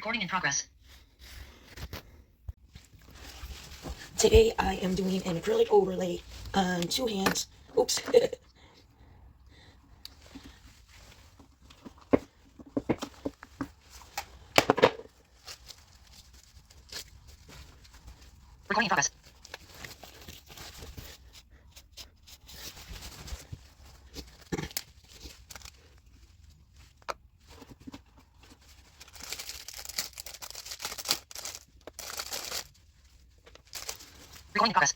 Recording in progress. Today I am doing an acrylic overlay on 2 hands. Oops. Recording in progress. Recording in progress.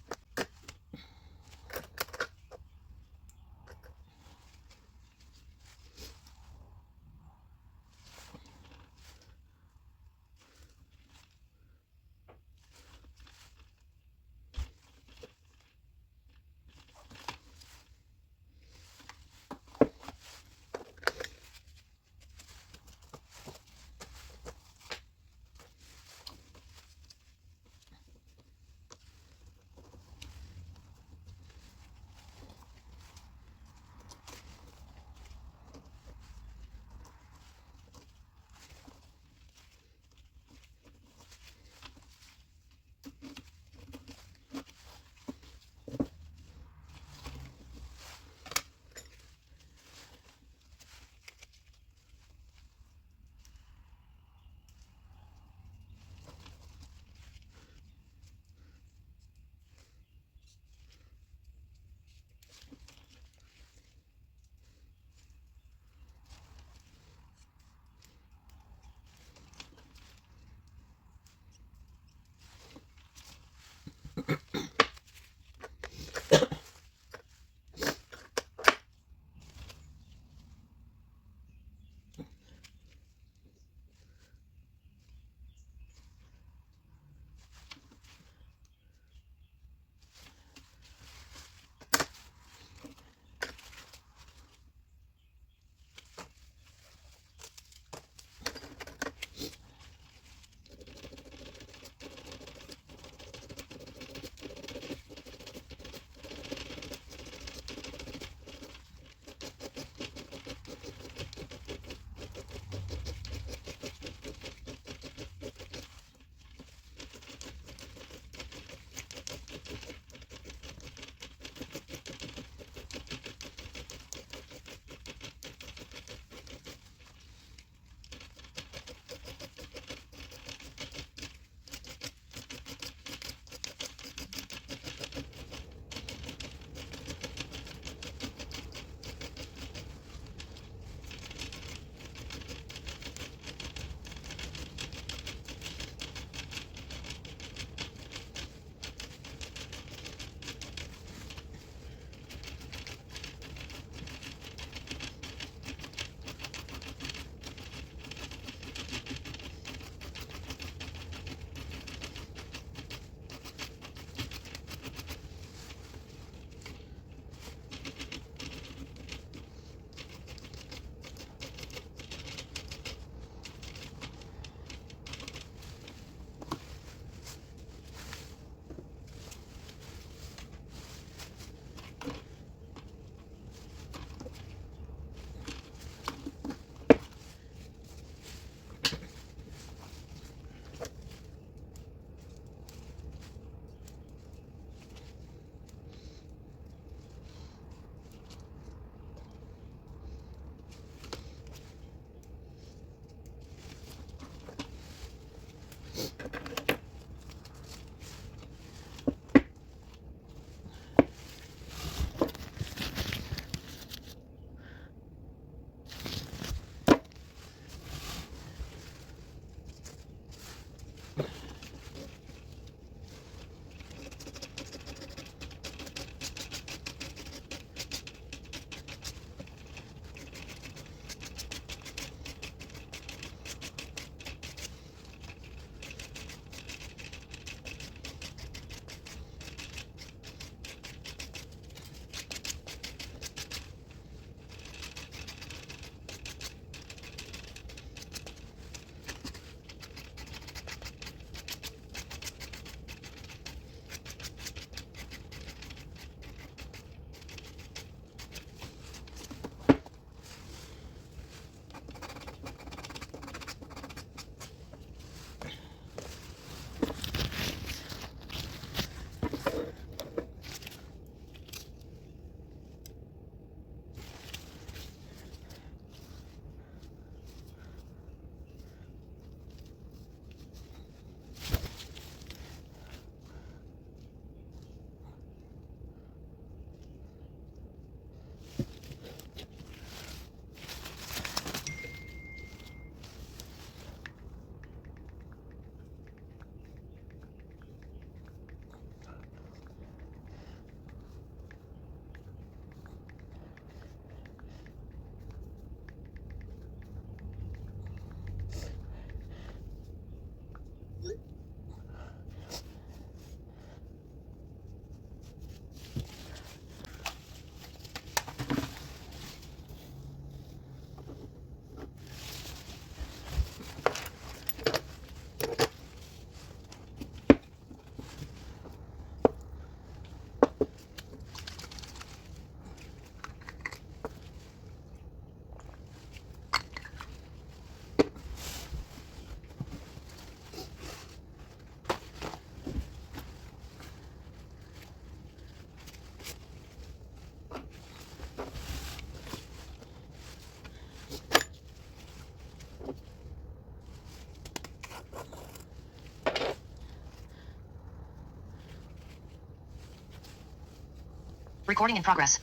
Recording in progress.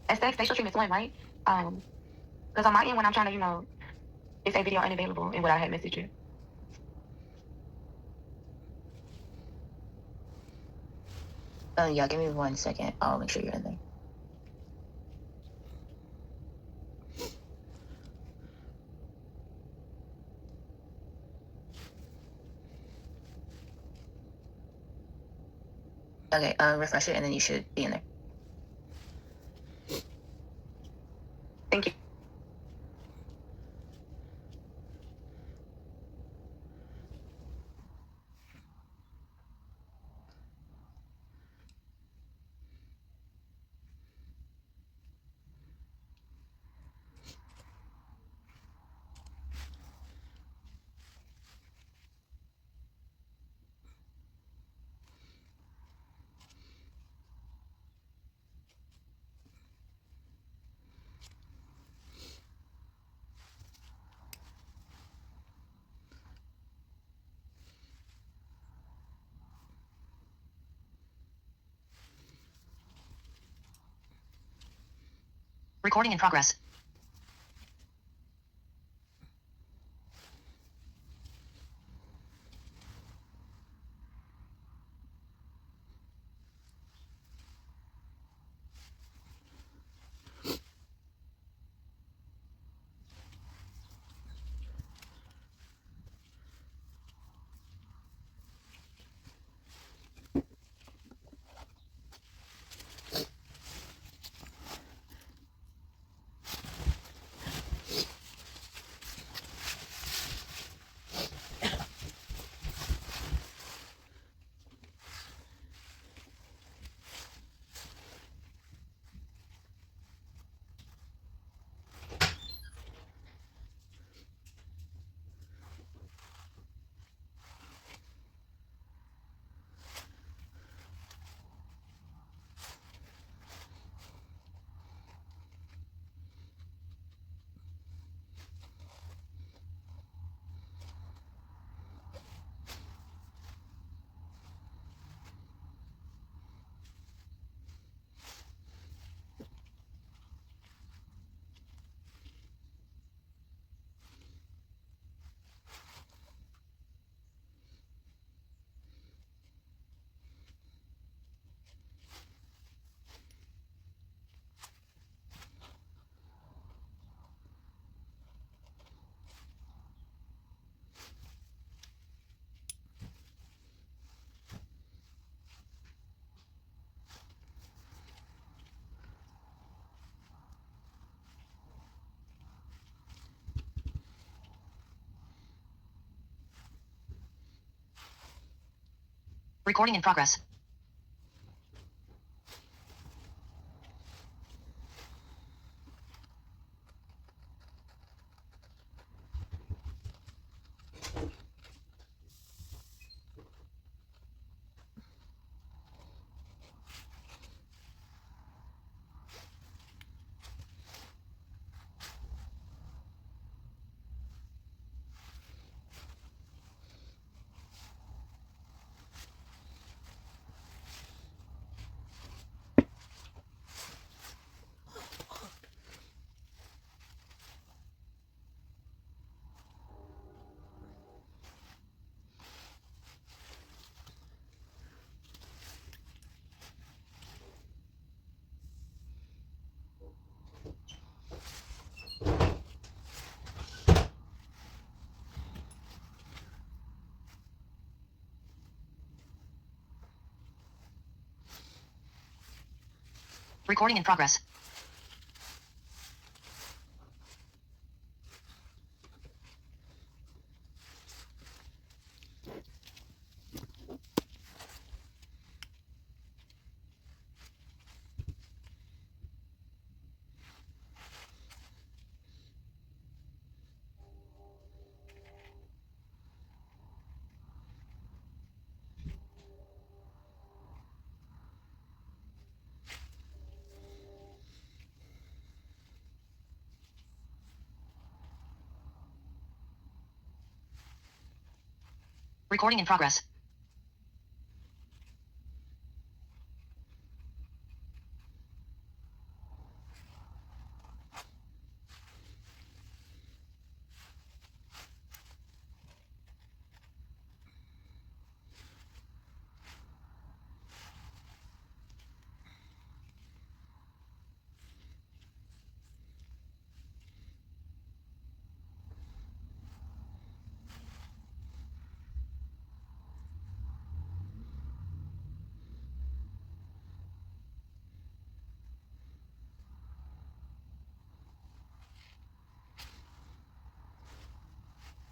Aesthetic facial treatment 1, right? Because on my end, when I'm trying to, it say video unavailable in what I had messaged you. Yeah, give me 1 second. I'll make sure you're in there. Okay, refresh it and then you should be in there. Thank you. Recording in progress. Recording in progress. Recording in progress. Recording in progress.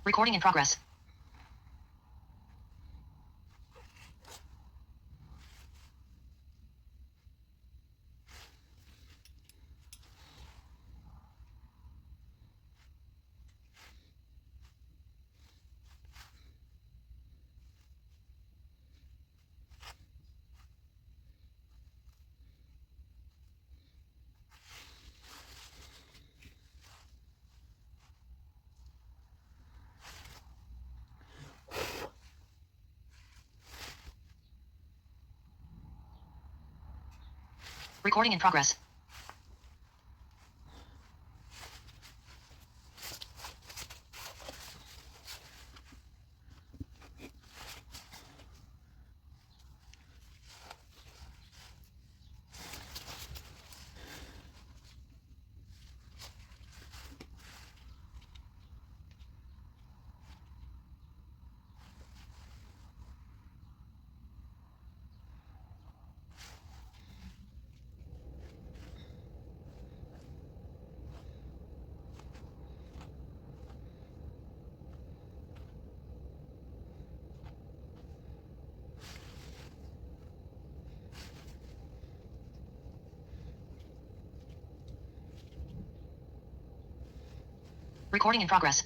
Recording in progress. Recording in progress. Recording in progress.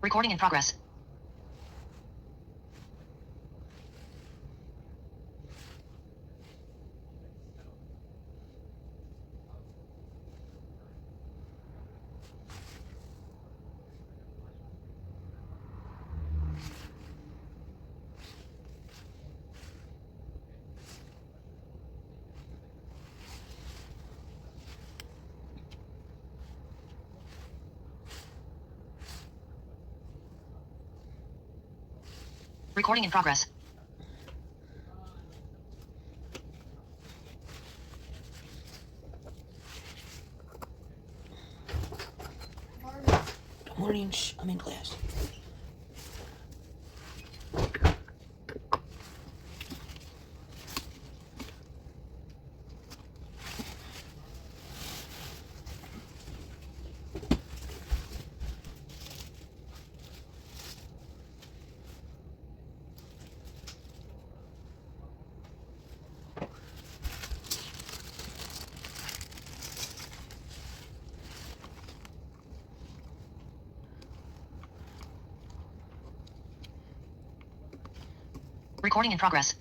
Recording in progress. Recording in progress. Good morning. Shh, I'm in class. Recording in progress.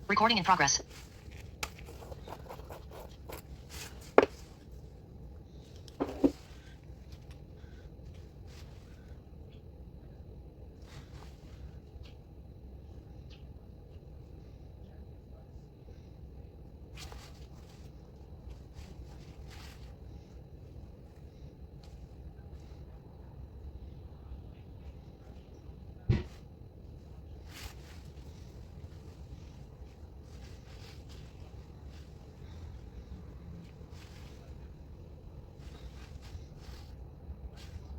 Recording in progress.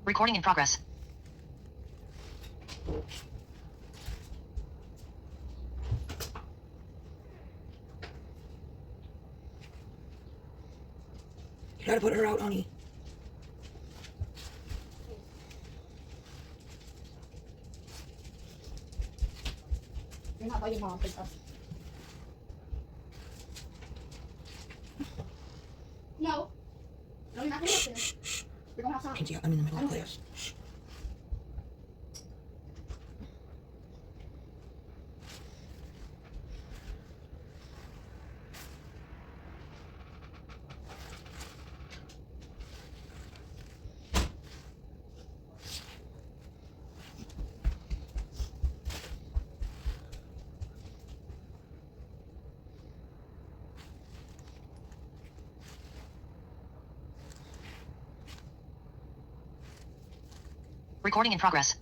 Recording in progress. You gotta put her out, honey. You're not biting mom, please. No. No, you're not going upstairs. You're going outside. Kenzie, I'm in the middle of class. Recording in progress.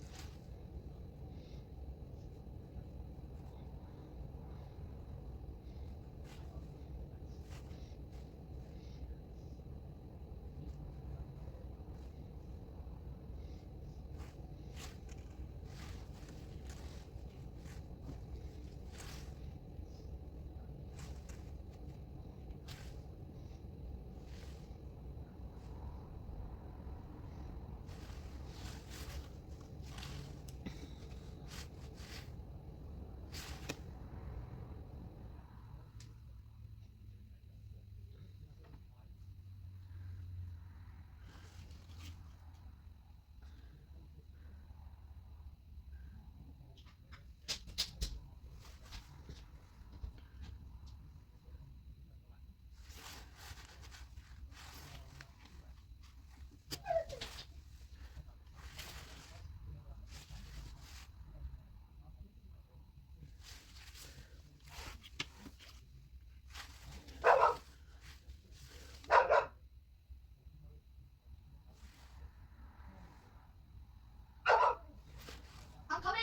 I'm coming.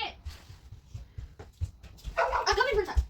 I'm coming, princess.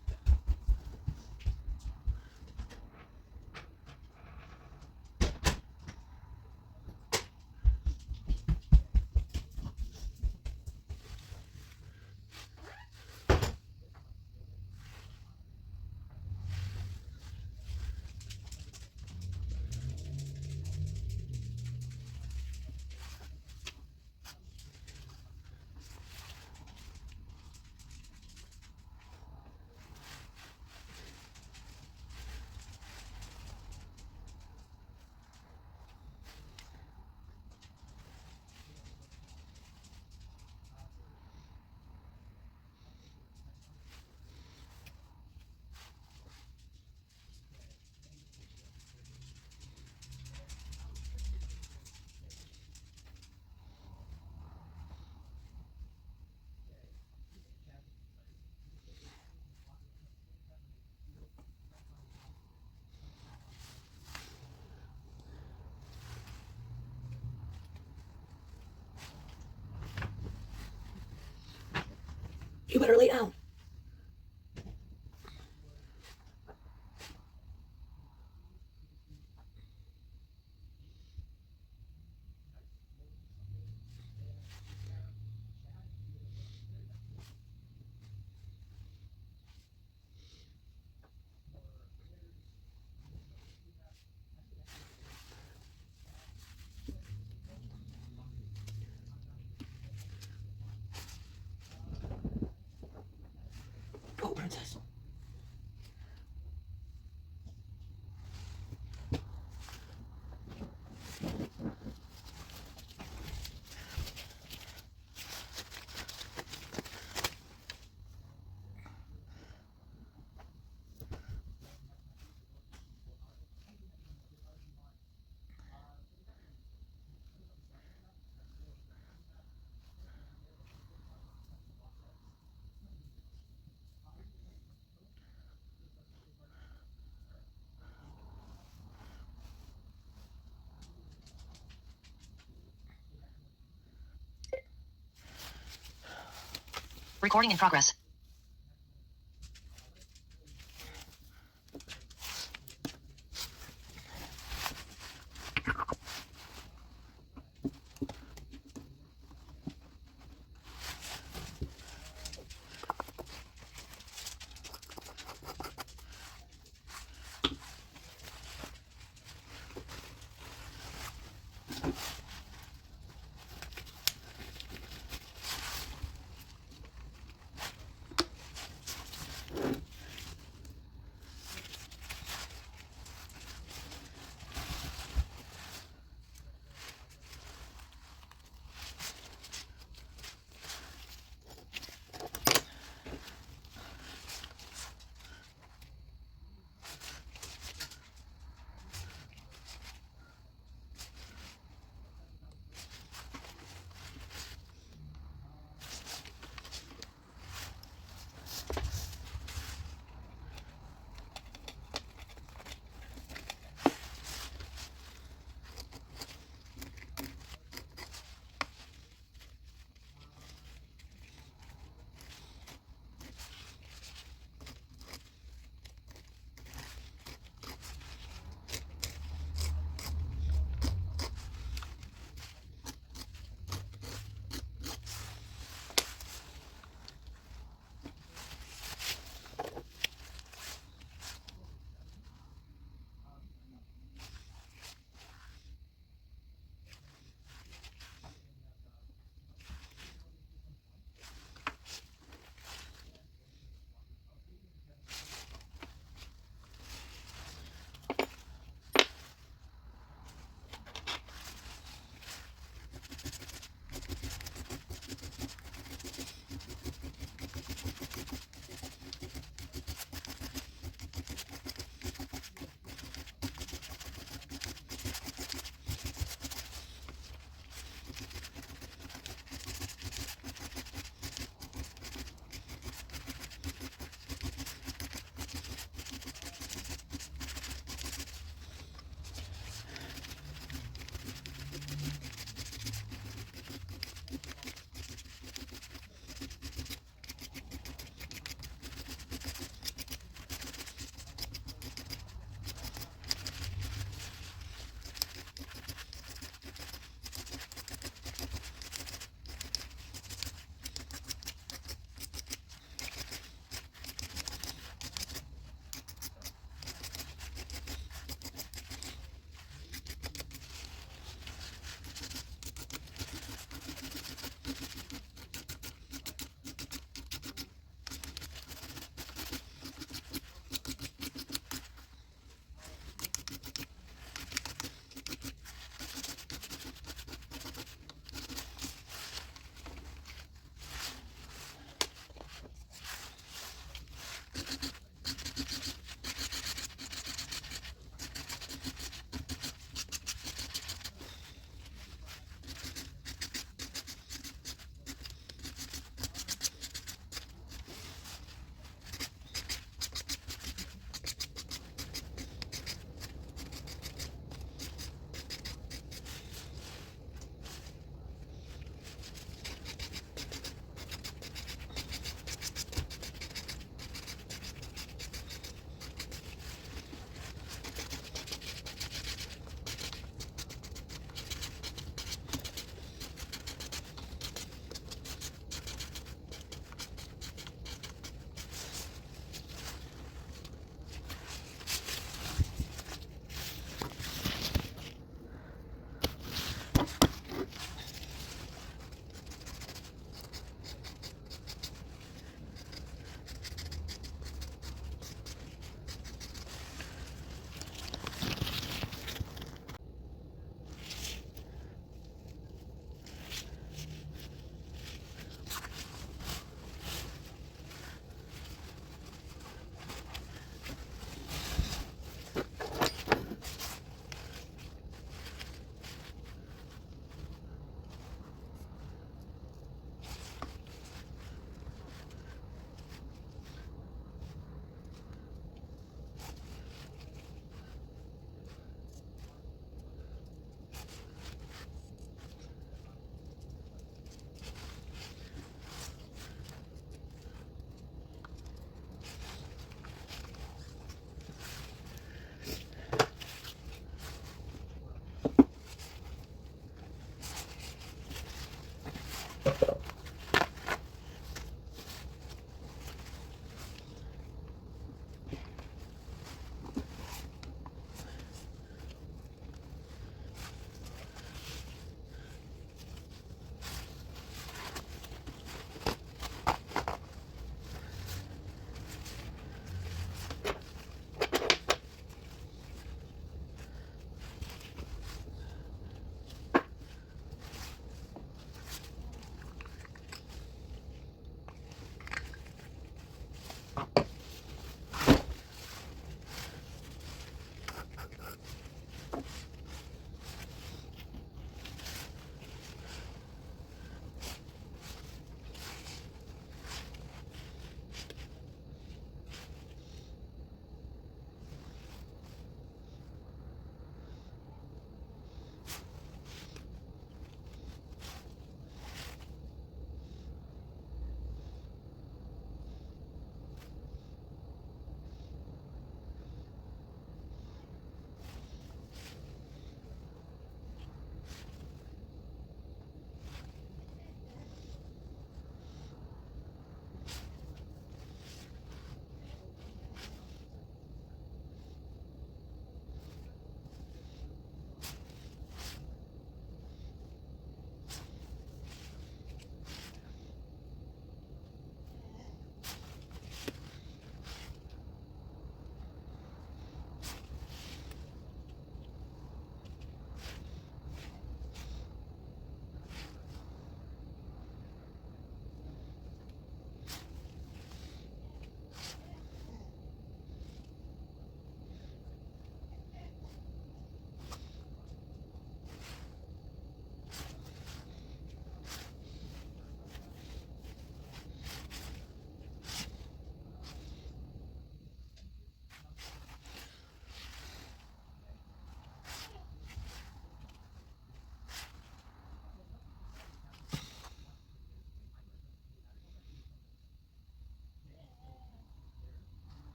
You better lay down. Recording in progress.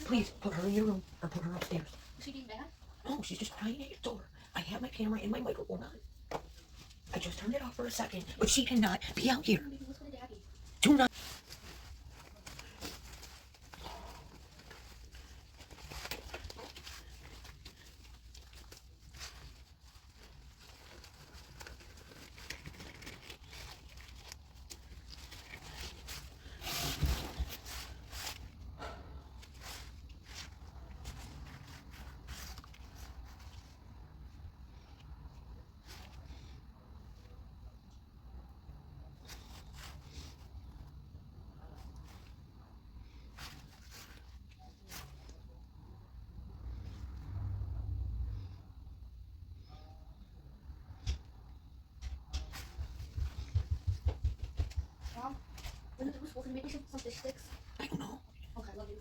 Please put her in your room or put her upstairs. Is she being bad? No, she's just crying at your door. I have my camera and my microphone on. I just turned it off for a second, but she cannot be out here. Maybe whisper to Daddy. Do not. Mom, when the supposed to make me some fish sticks? I don't know. Okay, love you.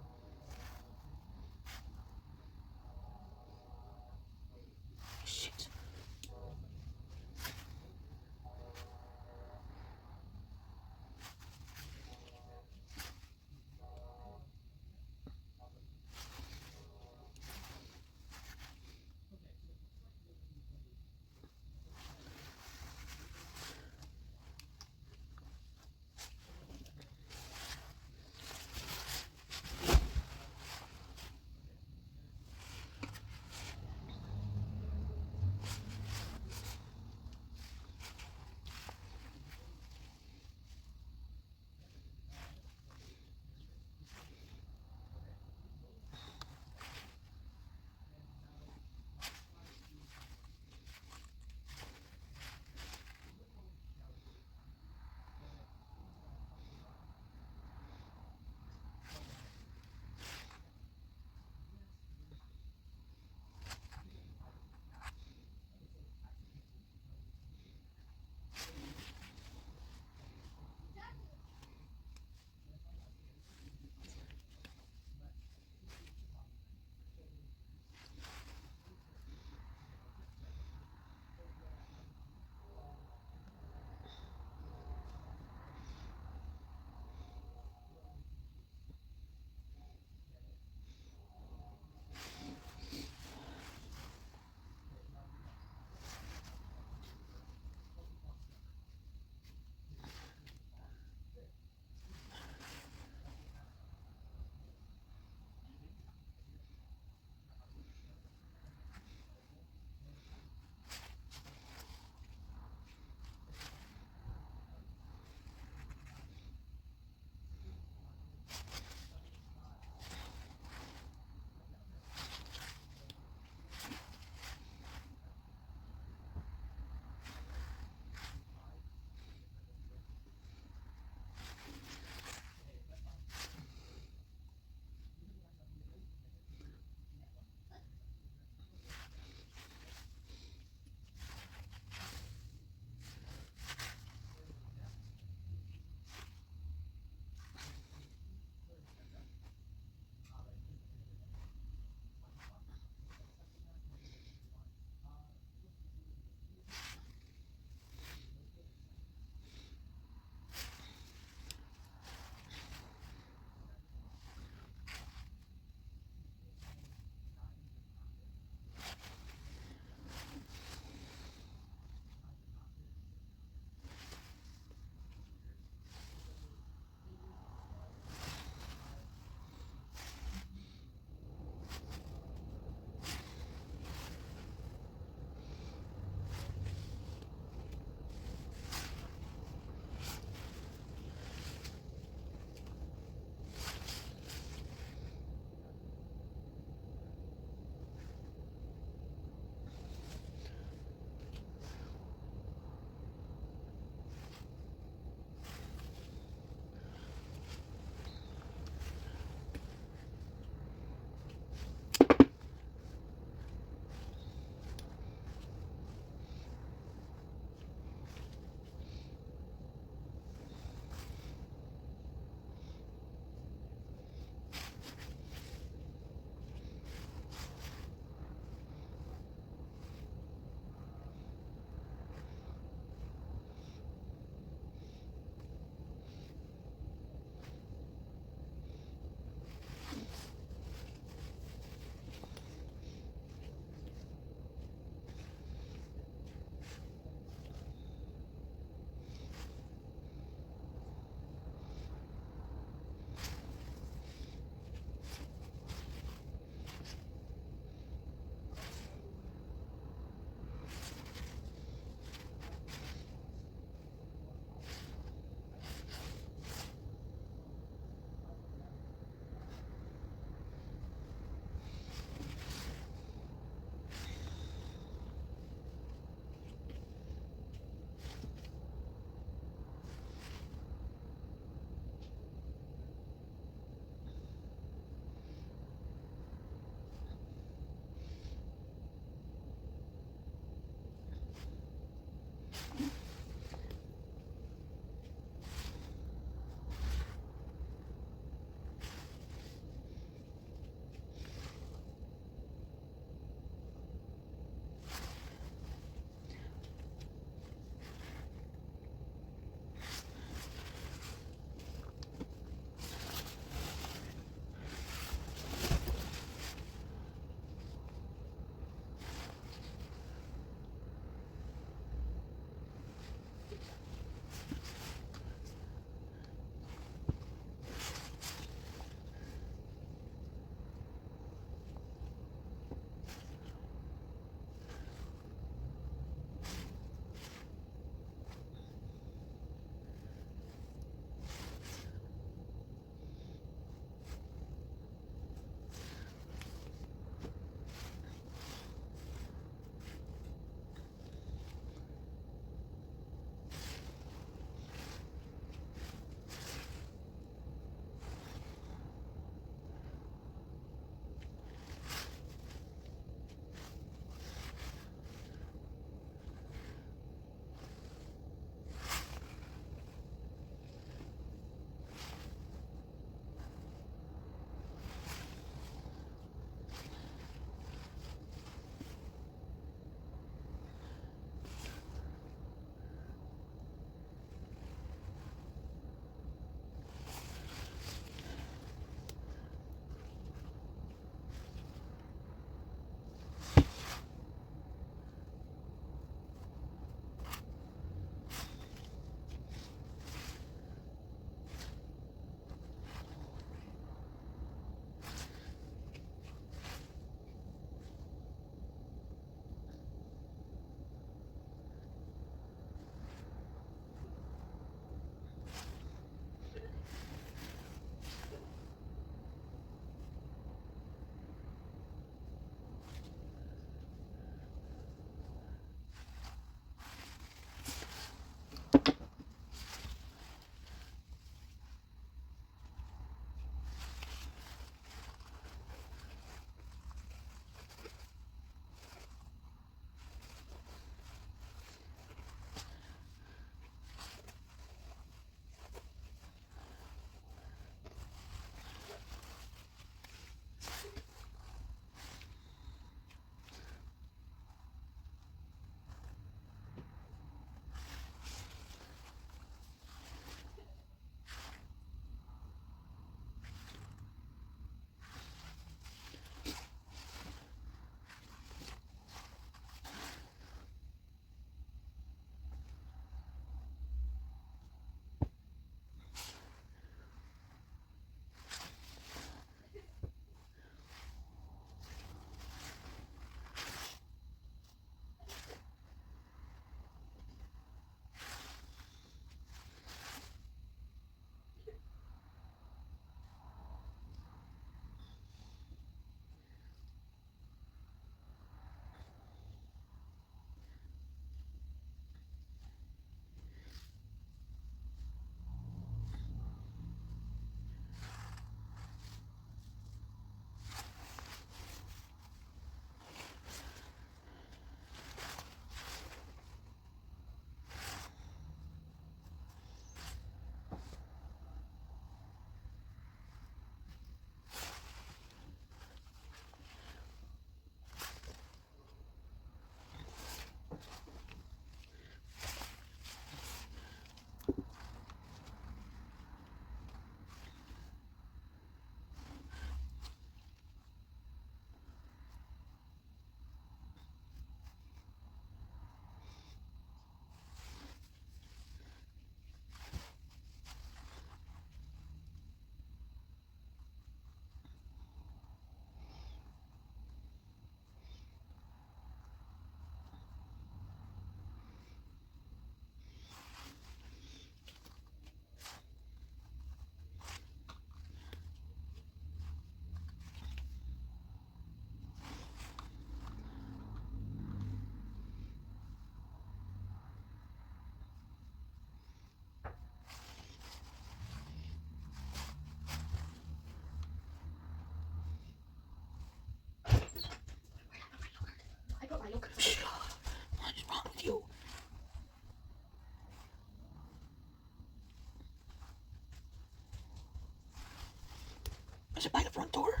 Is it by the front door?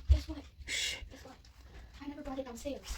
Guess what? Guess what? I never brought it downstairs.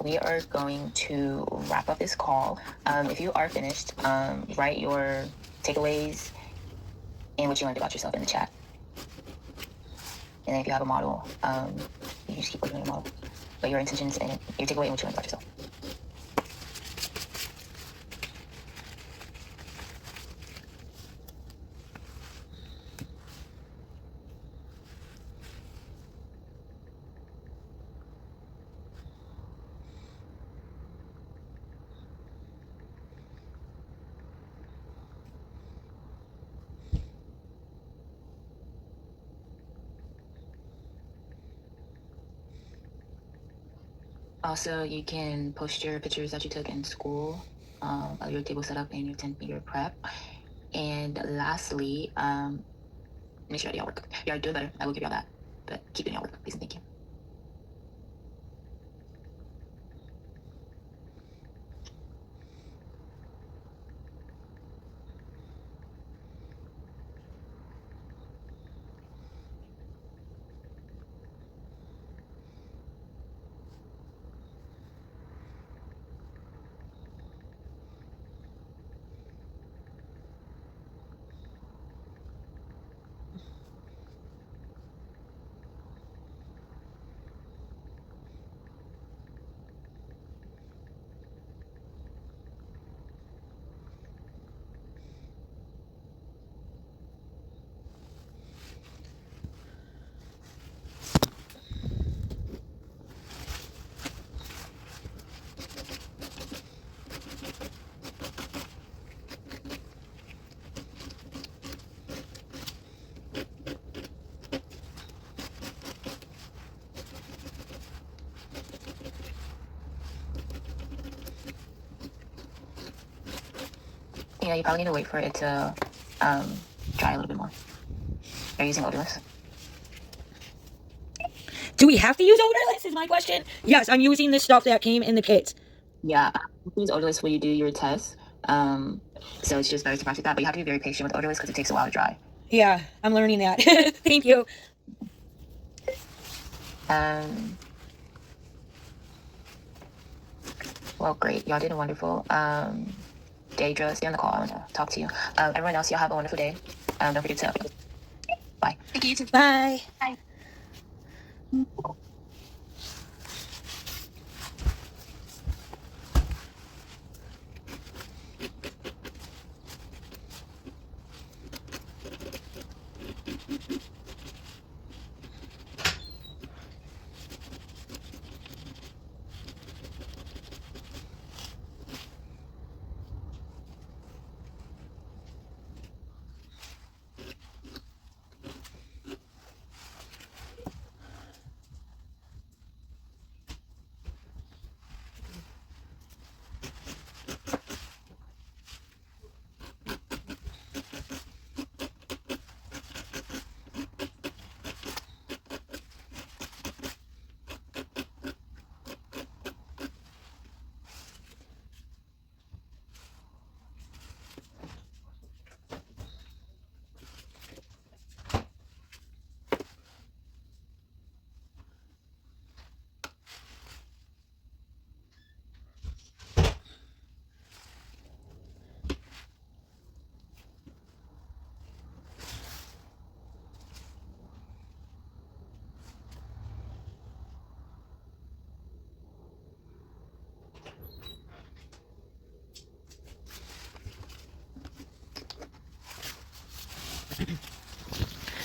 we are going to wrap up this call. If you are finished, write your takeaways and what you learned about yourself in the chat. And then if you have a model, you just keep working on your model. But your intentions and your takeaway and what you learned about yourself. Also, you can post your pictures that you took in school, of your table setup and your 10-meter prep. And lastly, make sure you do y'all work. You are doing better. I will give y'all that. But keep doing y'all work, please and thank you. Yeah, you probably need to wait for it to dry a little bit more. Are you using odorless? Do we have to use odorless is my question. Yes, I'm using the stuff that came in the kits. Yeah, use odorless when you do your test. So it's just better to practice that, but you have to be very patient with odorless because it takes a while to dry. Yeah, I'm learning that. Thank you. Well, great. Y'all did wonderful. Daedra, stay on the call. I want to talk to you. Everyone else, y'all have a wonderful day. Don't forget to. Bye. Thank you, you too. Bye. Bye.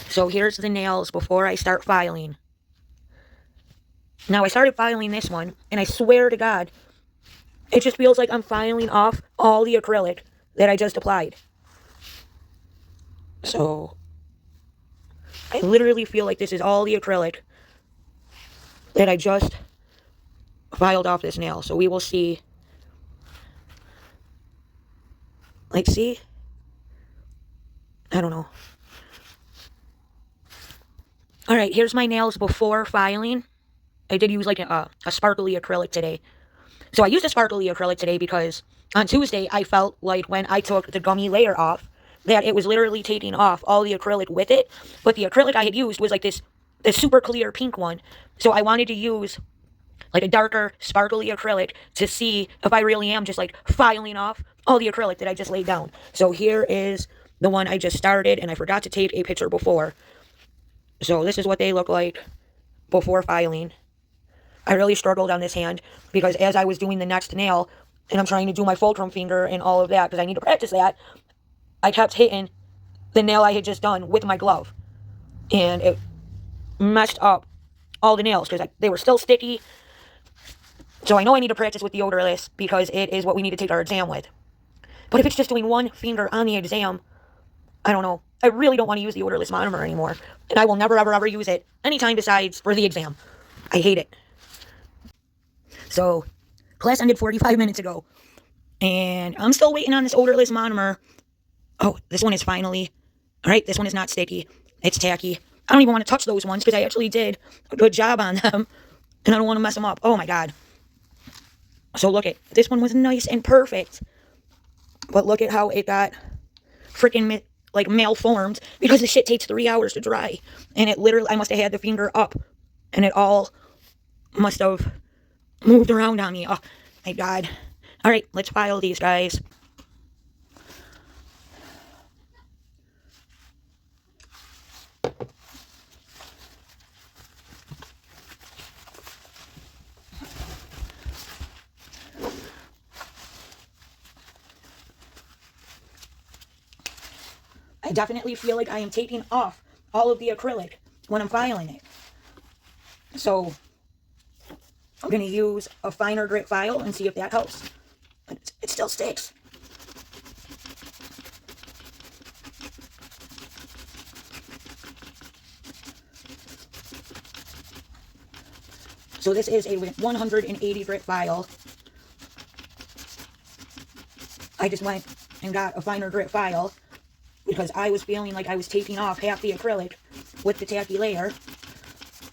So here's the nails before I start filing. Now I started filing this one, and I swear to God, it just feels like I'm filing off all the acrylic that I just applied. So I literally feel like this is all the acrylic that I just filed off this nail. So we will see. Like, see? I don't know. Alright, here's my nails before filing. I did use like a sparkly acrylic today. So I used a sparkly acrylic today because on Tuesday I felt like when I took the gummy layer off that it was literally taking off all the acrylic with it. But the acrylic I had used was like this super clear pink one. So I wanted to use like a darker, sparkly acrylic to see if I really am just like filing off all the acrylic that I just laid down. So here is the one I just started, and I forgot to take a picture before. So this is what they look like before filing. I really struggled on this hand because as I was doing the next nail, and I'm trying to do my fulcrum finger and all of that because I need to practice that, I kept hitting the nail I had just done with my glove. And it messed up all the nails because they were still sticky. So I know I need to practice with the odorless because it is what we need to take our exam with. But if it's just doing one finger on the exam, I don't know. I really don't want to use the Odorless Monomer anymore. And I will never, ever, ever use it anytime besides for the exam. I hate it. So, class ended 45 minutes ago. And I'm still waiting on this Odorless Monomer. Oh, this one is finally... Alright, this one is not sticky. It's tacky. I don't even want to touch those ones because I actually did a good job on them. And I don't want to mess them up. Oh my god. So look at... This one was nice and perfect. But look at how it got freaking... like malformed because the shit takes 3 hours to dry, and it literally, I must have had the finger up and it all must have moved around on me. Oh my god. All right, let's file these guys. I definitely feel like I am taking off all of the acrylic when I'm filing it. So I'm going to use a finer grit file and see if that helps. But it still sticks. So this is a 180 grit file. I just went and got a finer grit file because I was feeling like I was taking off half the acrylic with the tacky layer.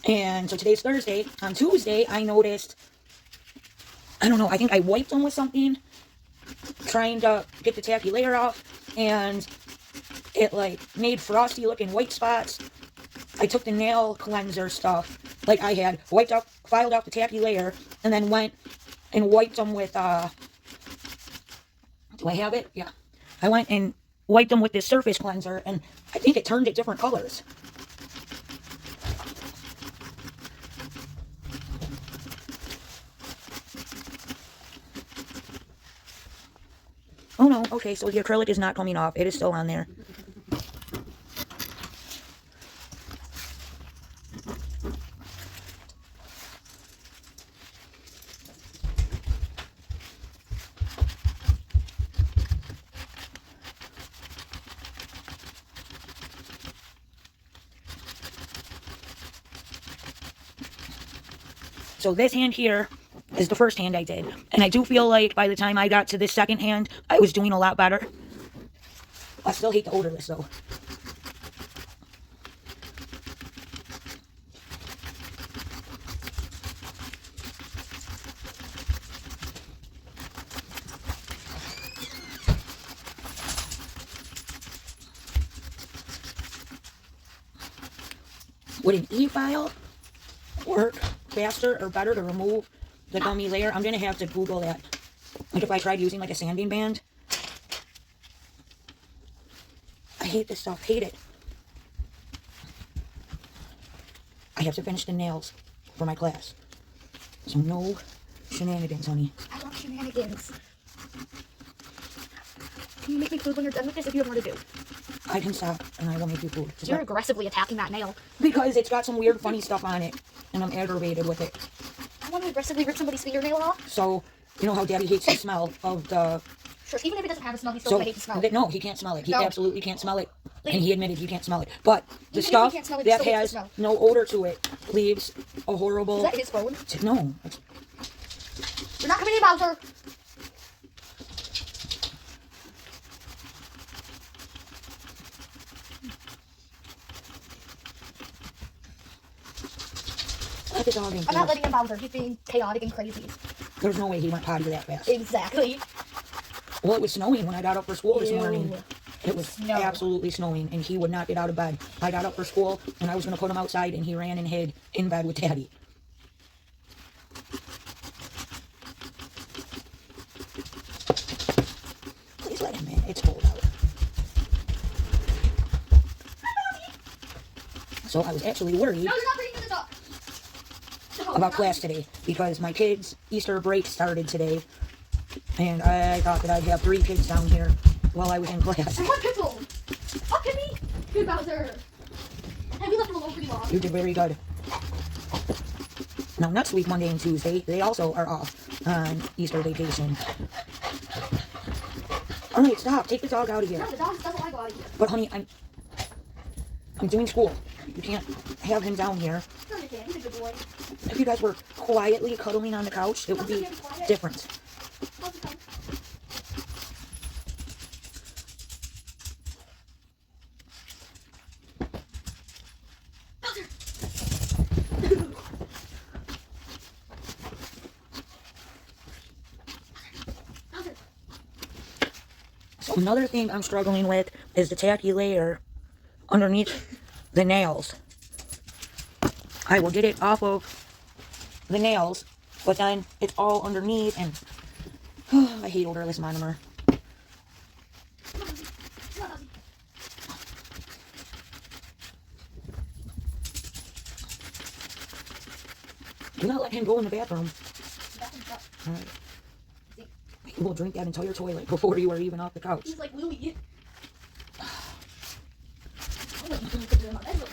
And so today's Thursday. On Tuesday, I noticed, I don't know, I think I wiped them with something, trying to get the tacky layer off, and it like made frosty looking white spots. I took the nail cleanser stuff, like I had wiped up, filed off the tacky layer, and then went and wiped them with, do I have it? Yeah. I went and wiped them with this surface cleanser, and I think it turned it different colors. Oh no, okay, so the acrylic is not coming off. It is still on there. So this hand here is the first hand I did. And I do feel like by the time I got to this second hand, I was doing a lot better. I still hate the odorless though. Would an E-file work faster or better to remove the gummy layer? I'm going to have to Google that. Like if I tried using like a sanding band. I hate this stuff. Hate it. I have to finish the nails for my class. So no shenanigans, honey. I love shenanigans. Can you make me food when you're done with this if you have more to do? I can stop and I will make you food. Just You're not- aggressively attacking that nail. because it's got some weird funny stuff on it. And I'm aggravated with it. I want to aggressively rip somebody's fingernail off. So, you know how Daddy hates the smell of the... Sure, even if it doesn't have a smell, he still So, hate the smell. no, he can't smell it. He No. absolutely can't smell it. And he admitted he can't smell it. But the Even if he stuff can't smell it, he that still hates has the smell. no odor to it leaves a horrible... Is that his phone? No. It's- You're not coming in, Bowser. Let the dog in. I'm not letting him, Bowser. He's being chaotic and crazy. There's no way he went potty that fast. Exactly. Well, it was snowing when I got up for school this Ew. morning. It was Snow. absolutely snowing, and he would not get out of bed. I got up for school, and I was going to put him outside, and he ran and hid in bed with Daddy. Let him in. It's cold out. So I was actually worried No, you're not bringing the dog. No, about class today because my kids' Easter break started today, and I thought that I'd have 3 kids down here while I was in class. And one pistol. Oh, Kimmy. Good Bowser. And we left him alone pretty long. You did very good. Now, next week, Monday and Tuesday, they also are off on Easter vacation. Alright, stop. Take the dog out of here. No, the dog doesn't want to go out of here. But honey, I'm doing school. You can't have him down here. No, you can't. He's a good boy. If you guys were quietly cuddling on the couch, it would be different. How's it going? So another thing I'm struggling with is the tacky layer underneath the nails. I will get it off of the nails, but then it's all underneath, and I hate Odorless Monomer. Do not let him go in the bathroom. Alright. He will drink that entire toilet before you are even off the couch. He's like Louis.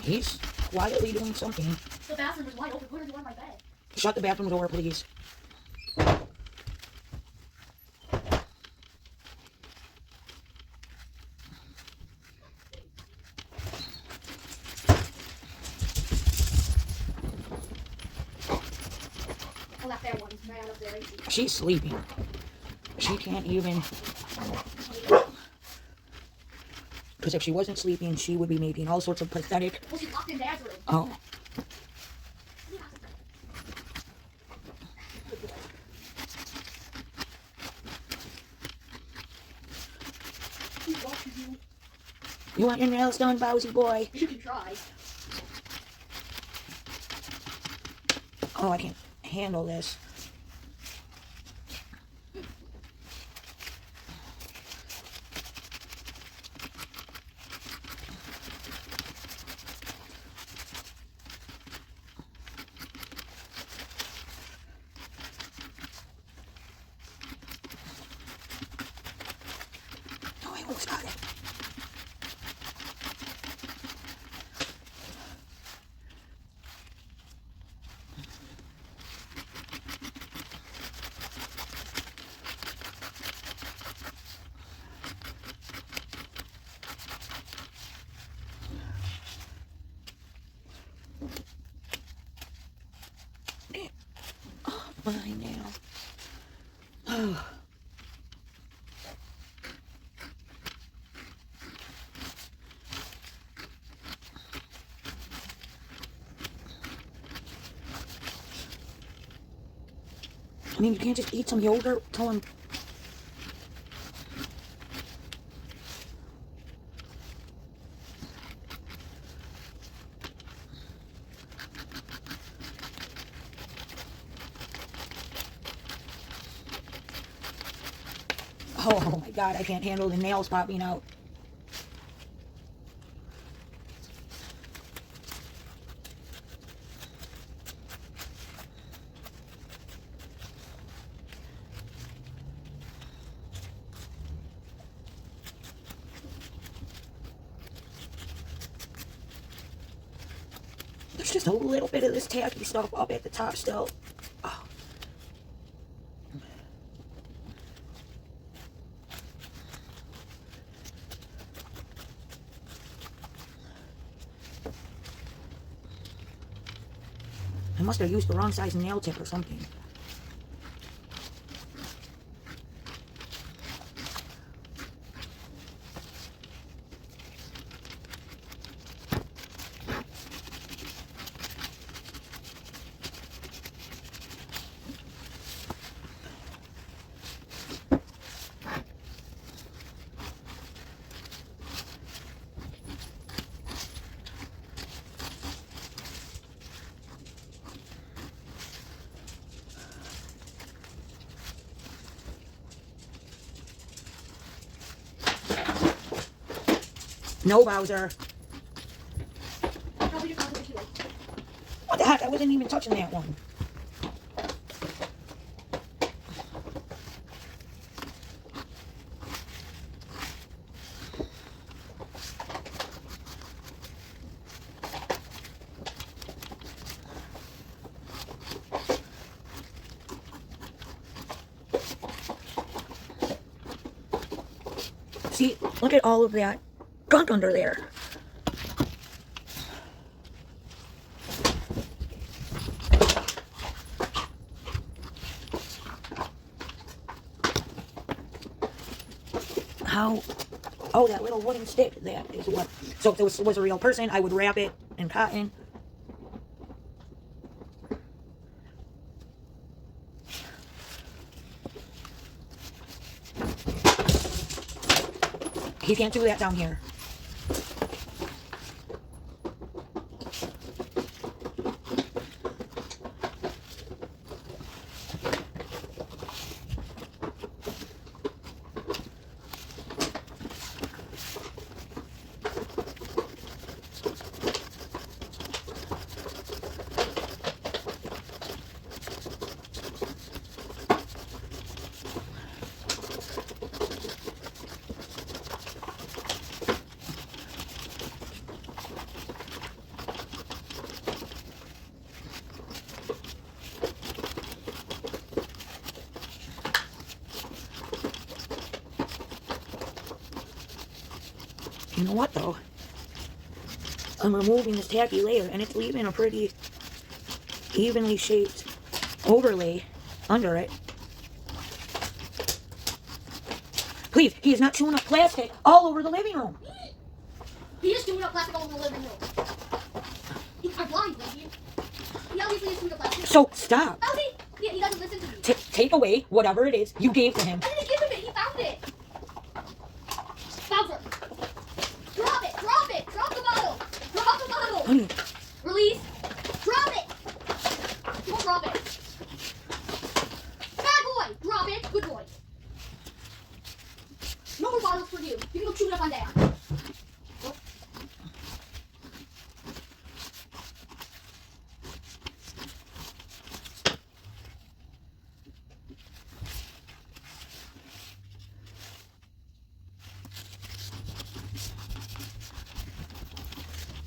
He's quietly doing something. The bathroom is wide open. Where is he on my bed? Shut the bathroom door, please. Oh, that fair one. Right out of there. Right? She's sleeping. She can't even... Because if she wasn't sleeping, she would be making all sorts of pathetic... Well, she's locked in Dad's room. Oh. You want your nails done, Bowsy boy? You can try. Oh, I can't handle this. Oh, I almost got it. Mine now. Oh. I mean, you can't just eat some yogurt. Tell him. Oh my god, I can't handle the nails popping out. There's just a little bit of this tacky stuff up at the top still. Oh. I must have used the wrong size nail tip or something. No, Bowser. Probably just Bowser too. What the heck? I wasn't even touching that one. See, look at all of that gunk under there. How? Oh, that little wooden stick. That is what. So if this was a real person, I would wrap it in cotton. He can't do that down here. You know what though? I'm removing this tacky layer and it's leaving a pretty evenly shaped overlay under it. Please, he is not chewing up plastic all over the living room. He is doing up plastic all over the living room. I'm blind, lady. He obviously is doing up plastic. So stop. How's he? Yeah, he doesn't listen to me. Take away whatever it is you gave to him. I didn't give him it. He found it. Bowser. Drop it. Drop it. Drop the bottle. Drop the bottle. Honey, Release. Drop it. Don't drop it. Bad boy. Drop it. Good boy. No more bottles for you. You can go chew it up on Dad. Oh.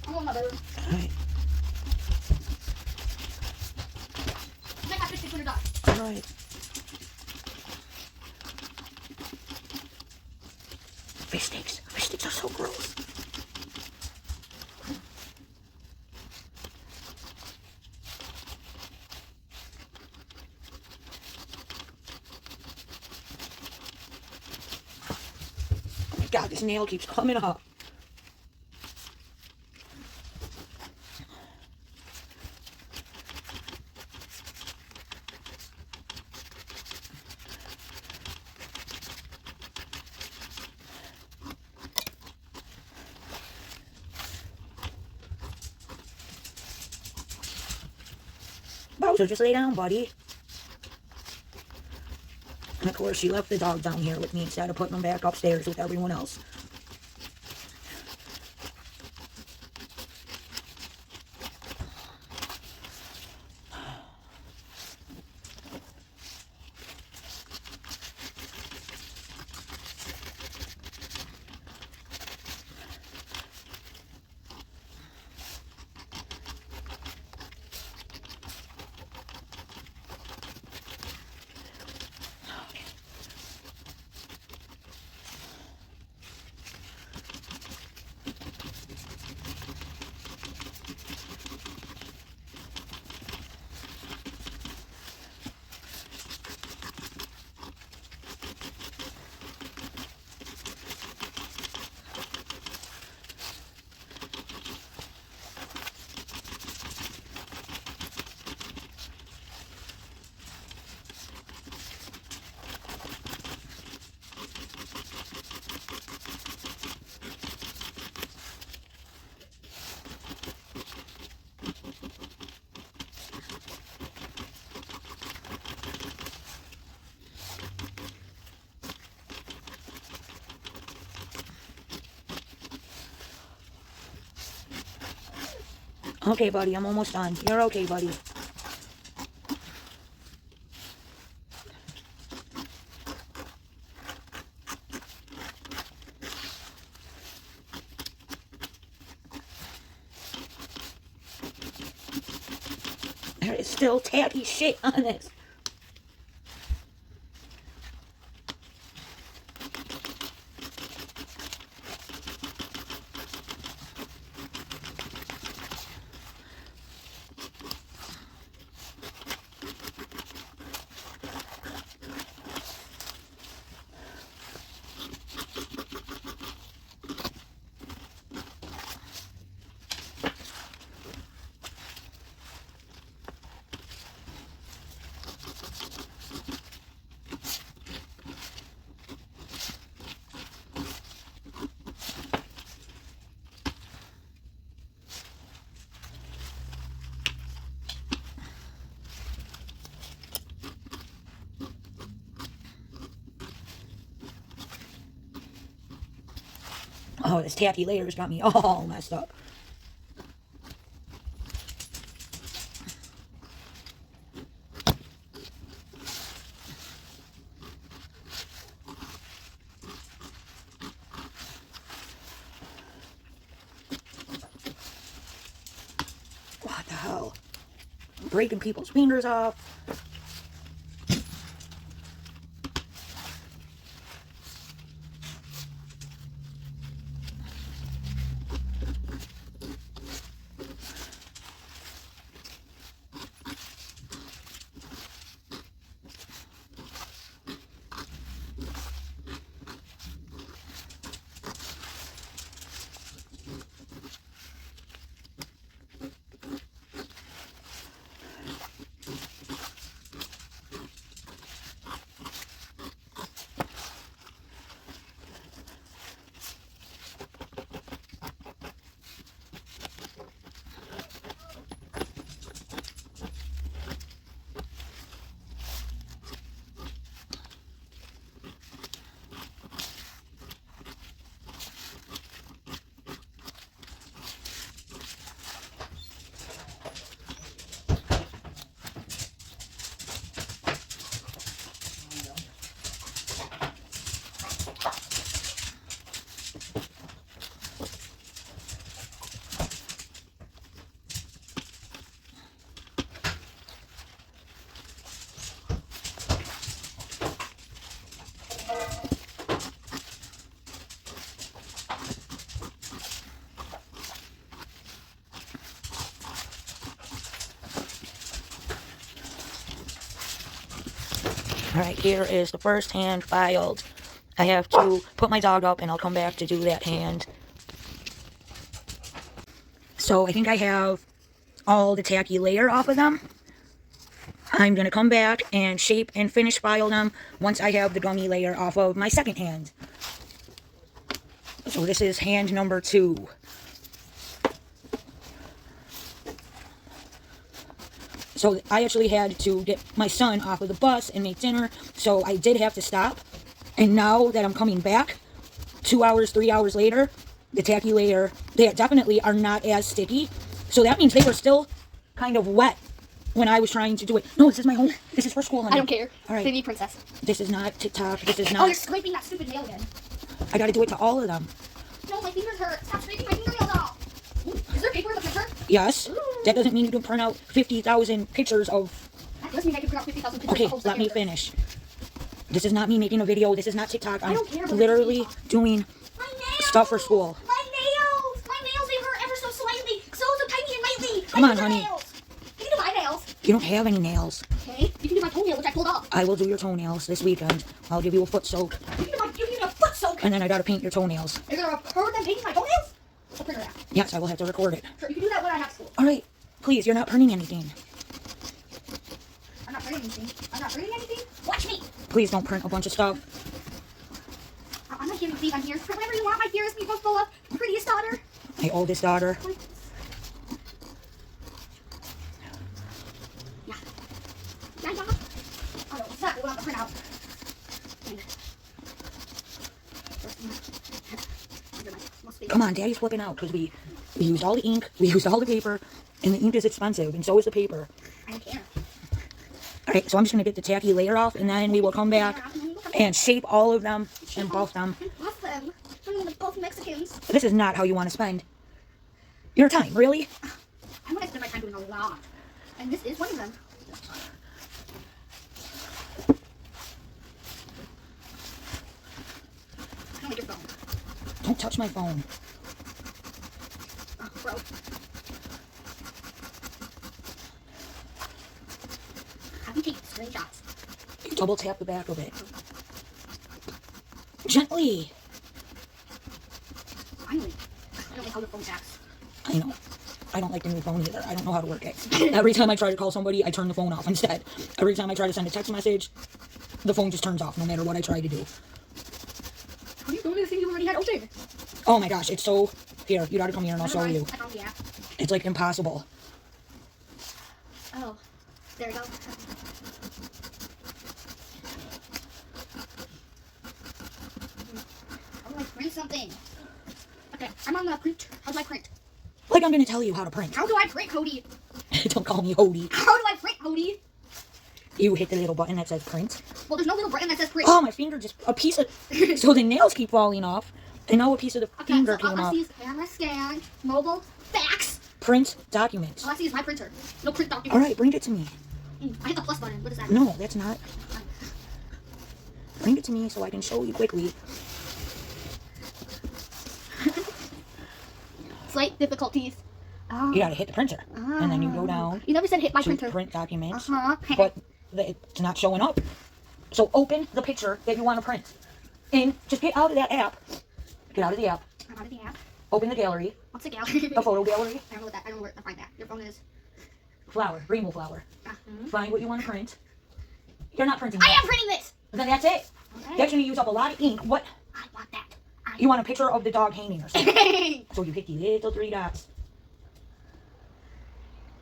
I'm going to my bedroom. alright, I got $600. alright. Fish sticks. Fish sticks are so gross. Oh my god, this nail keeps coming up. Bowser, just lay down, buddy. And of course, she left the dog down here with me instead of putting him back upstairs with everyone else. Okay, buddy, I'm almost done. You're okay, buddy. There is still tacky shit on this. Oh, this tacky layer has got me all messed up. What the hell? I'm breaking people's fingers off. Alright, here is the first hand filed. I have to put my dog up and I'll come back to do that hand. So I think I have all the tacky layer off of them. I'm going to come back and shape and finish file them once I have the gummy layer off of my second hand. So this is hand number 2. So I actually had to get my son off of the bus and make dinner, so I did have to stop. And now that I'm coming back, 2 hours, 3 hours later, the tacky layer, they definitely are not as sticky. So that means they were still kind of wet when I was trying to do it. No, this is my home. This is for school, honey. I don't care. All right. Baby princess. This is not TikTok. This is Oh, not... you're scraping that stupid nail again. I gotta do it to all of them. No, my fingers hurt. Stop scraping my fingernails off. Is there paper in the printer? Yes. That doesn't mean you can print out 50,000 pictures of... That does mean I can print out 50,000 pictures. Okay, of holes let me finish. This is not me making a video. This is not TikTok. I I'm don't care about literally TikTok. doing My nails! stuff for school. My nails! My nails, they hurt ever so slightly. So tiny and lightly. Come on, honey. Nails. You can do my nails. You don't have any nails. Okay, you can do my toenail, which I pulled off. I will do your toenails this weekend. I'll give you a foot soak. You can do a foot soak. And then I gotta paint your toenails. You're gonna record them painting my toenails? I'll print it out. Yes, I will have to record it. Sure, you can do that when I have school. Alright, please, you're not printing anything. I'm not printing anything. I'm not printing anything. Watch me. Please don't print a bunch of stuff. I'm not here to please. I'm here. Print whatever you want. My dearest, beautiful, full of prettiest daughter. My oldest daughter. Yeah. Yeah. Oh, no, exactly what I'm gonna print out. Come on, Daddy's flipping out because we used all the ink, we used all the paper, And the ink is expensive, and so is the paper. I don't care. Alright, so I'm just going to get the tacky layer off, and then we will come back and shape all of them and buff them. And buff them. I'm both Mexicans. This is not how you want to spend your time, really? I want to spend my time doing a lot. And this is one of them. I don't like your phone. Don't touch my phone. Oh, bro. Have you taken screenshots? Double tap the back of it. Gently. Finally. I don't like how your phone acts. I know. I don't like the new phone either. I don't know how to work it. Every time I try to call somebody, I turn the phone off instead. Every time I try to send a text message, the phone just turns off no matter what I try to do. How are you doing the thing you already had open? Oh my gosh, it's so... Here, you gotta come here and I'll show you. I found the app. It's like impossible. Oh, there we go. How do I print something? Okay, I'm on the print. How do I print? Like I'm gonna tell you how to print. How do I print, Cody? Don't call me Hody. How do I print, Cody? You hit the little button that says print. Well, there's no little button that says print. Oh, my finger just... A piece of... So the nails keep falling off. And now a piece of the Okay, finger so all came I off. see is camera scan, mobile, fax. Print documents. All I see is my printer. No print document. Alright, bring it to me. I hit the plus button. What is that? No, that's not. Bring it to me so I can show you quickly. Slight difficulties. Oh. You gotta hit the printer. And then you go down You never said hit my to printer. print documents. Uh-huh. But it's not showing up. So open the picture that you want to print. And just get out of that app. Get out of the app. I'm out of the app. Open the gallery. What's the gallery? The photo gallery. I don't know what that. I don't know where to find that. Your phone is. Flower. Rainbow flower. Uh-huh. Find what you want to print. You're not printing I that. am printing this. Then that's it. Okay. That's going to use up a lot of ink. What? I want that. You want a picture of the dog hanging or something. Hey! So you hit the little 3 dots.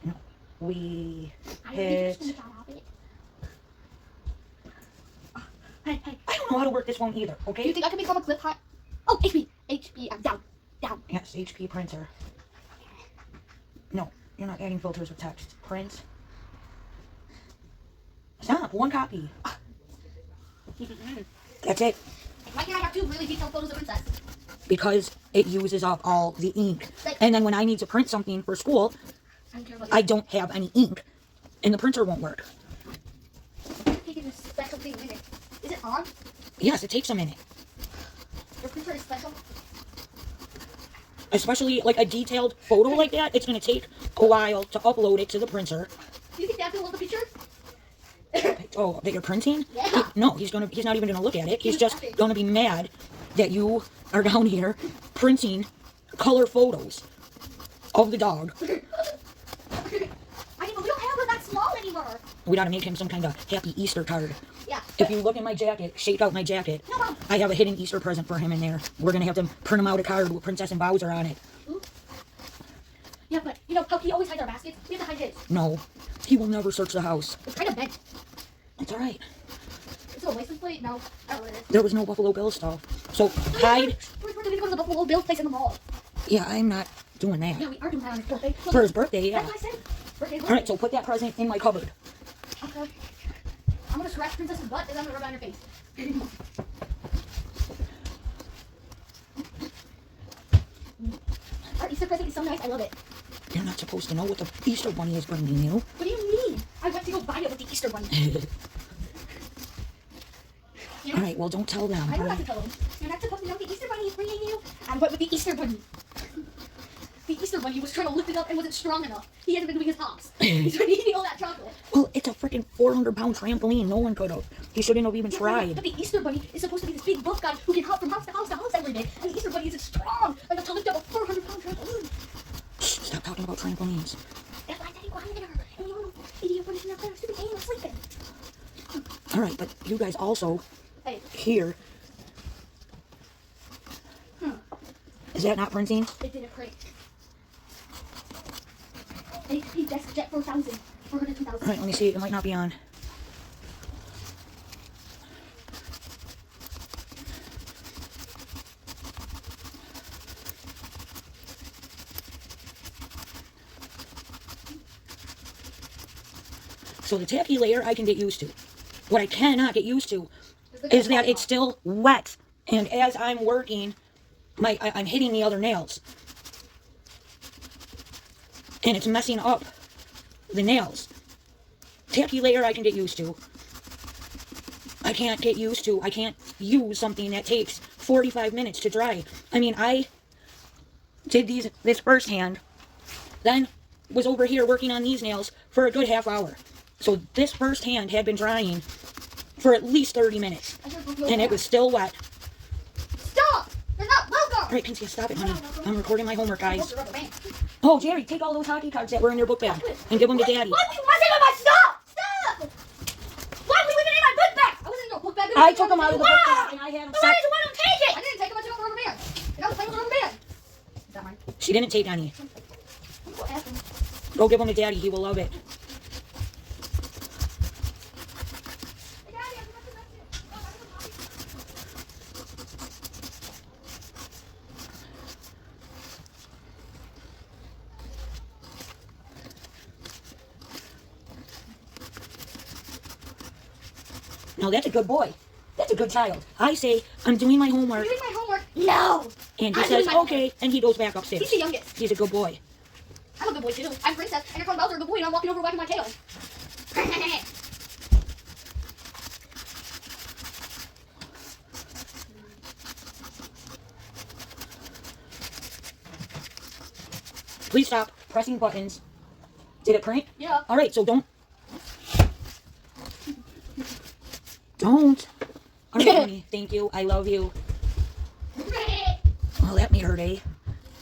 No. We hit... Hey, hey. I don't know how to work this one either, Do you okay? think I can become a clip hot? Oh, HP. HP. Down. Down. Yes, HP printer. No, you're not adding filters with text. Print. Stop. 1 copy. That's it. Why can't I have 2 really detailed photos of princess? Because it uses up all the ink. And then when I need to print something for school, I don't care about I don't have any ink. And the printer won't work. taking this special thing with it. Is it on? Yes, it takes a minute. Your printer is special? Especially like a detailed photo like that, it's going to take a while to upload it to the printer. Do you think Dad's gonna love the picture? Oh, that you're printing? Yeah. No, he's not even gonna look at it. He's just gonna be mad that you are down here printing color photos of the dog. I mean, we don't have her that small anymore. We gotta make him some kind of happy Easter card. Yeah. If you look in my jacket, shake out my jacket, No, Mom. I have a hidden Easter present for him in there. We're gonna have to print him out a card with Princess and Bowser on it. Ooh. Yeah, but you know how he always hides our baskets? We have to hide his. No, he will never search the house. It's kind of bent. It's alright. Is it a license plate? No. I don't know what it is. There was no Buffalo Bill stuff. So hide. We're gonna go to the Buffalo Bill place in the mall. Yeah, I'm not doing Yeah, that. we are doing that on his birthday. For his birthday, yeah. That's what I said. Birthday. Alright, so put that present in my cupboard. Okay. I'm gonna scratch Princess's butt and I'm gonna rub it on your face. Our Easter present is so nice. I love it. You're not supposed to know what the Easter Bunny is bringing you. What do you mean? I went to go buy it with the Easter bunny. You know? Alright, well, don't tell them. I don't have to tell them. You're not supposed to know the Easter bunny is bringing you. I went with the Easter bunny. The Easter bunny was trying to lift it up and wasn't strong enough. He hasn't been doing his hops. He's been eating all that chocolate. Well, it's a freaking 400-pound trampoline. No one could have. He shouldn't have even But tried. the Easter bunny is supposed to be this big buff guy who can hop from house to house to house every day. And the Easter bunny isn't strong enough to lift up a 400-pound trampoline. Shh, stop talking about trampolines. That's why I said he wanted her. And you know, idiot bunny's in there playing stupid game and sleeping. Alright, but you guys also Hey. here. Is that not printing? It didn't print. HP Desk Jet 4000. 402,000. Alright, let me see. It might not be on. So the tacky layer I can get used to. What I cannot get used to is that it's still wet. And as I'm working, I'm hitting the other nails. And it's messing up the nails. Tacky layer I can get used to. I can't use something that takes 45 minutes to dry. I mean, I did this first hand, then was over here working on these nails for a good half hour. So this first hand had been drying for at least 30 minutes. And it was still wet. Stop! They're not welcome! Alright, Pinky, stop it, honey. I'm recording my homework, guys. Oh, Jerry, take all those hockey cards that were in your book bag and give them to Daddy. Why did you my stop? Stop! Why did we leave it in my book bag? I wasn't in your book bag. I took them out of the book bag and I had them Why set. did you take it? I didn't take them. I took them for rubber band. I got the thing with rubber band. Is that mine? She didn't take any. Go ask him. Go give them to Daddy. He will love it. Hey, Daddy, I forgot to mention. Oh, I forgot to mention. No, that's a good boy. That's a good child. I say, I'm doing my homework. You doing my homework? No! And he I'm says, doing my okay. And he goes back upstairs. He's the youngest. He's a good boy. I'm a good boy too. I'm Princess, and you're calling Bowser a good boy, and I'm walking over wagging my tail. Please stop pressing buttons. Did it print? Yeah. All right, so don't. Don't. All right, honey. Thank you. I love you. Well, that made her day.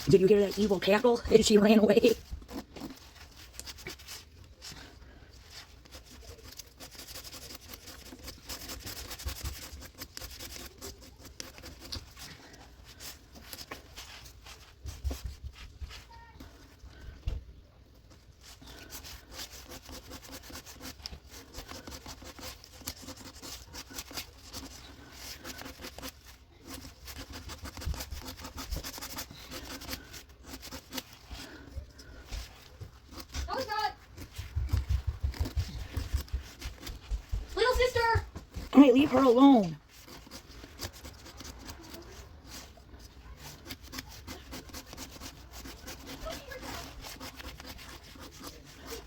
Did you hear that evil cackle? She ran away. No, it's not. Little sister. All right, leave her alone.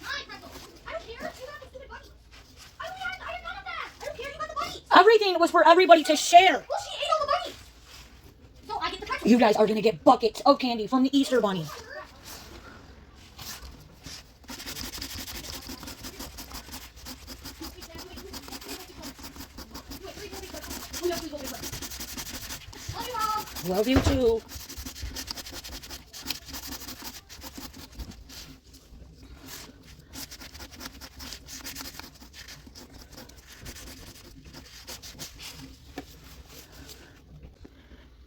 Mine, Pretzel. I don't care. You got the stupid bunny. I did none of that. I don't care. You got the bunny. Everything was for everybody to share. Well, she ate all the bunnies. So I get the pretzel. You guys are going to get buckets of candy from the Easter Bunny. Love you, Mom. Love you too.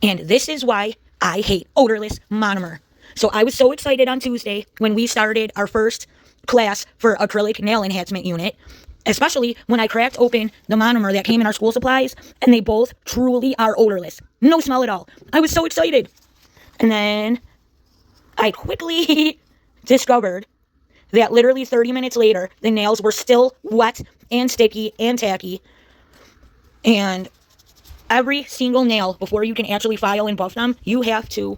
And this is why I hate Odorless Monomer. So I was so excited on Tuesday when we started our first class for acrylic nail enhancement unit, especially when I cracked open the monomer that came in our school supplies, and they both truly are odorless. No smell at all. I was so excited. And then I quickly discovered that literally 30 minutes later, the nails were still wet and sticky and tacky. And every single nail, before you can actually file and buff them, you have to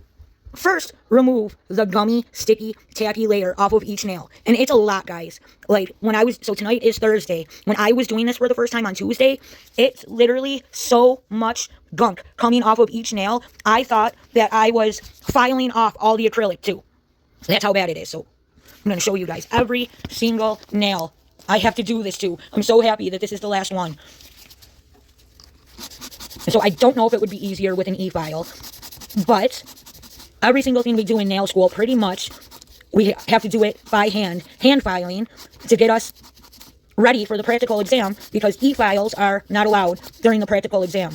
first remove the gummy, sticky, tacky layer off of each nail. And it's a lot, guys. Like, so tonight is Thursday. When I was doing this for the first time on Tuesday, it's literally so much gunk coming off of each nail. I thought that I was filing off all the acrylic, too. That's how bad it is. So I'm going to show you guys every single nail. I have to do this, too. I'm so happy that this is the last one. And so I don't know if it would be easier with an e-file, but every single thing we do in nail school, pretty much, we have to do it by hand filing, to get us ready for the practical exam, because e-files are not allowed during the practical exam.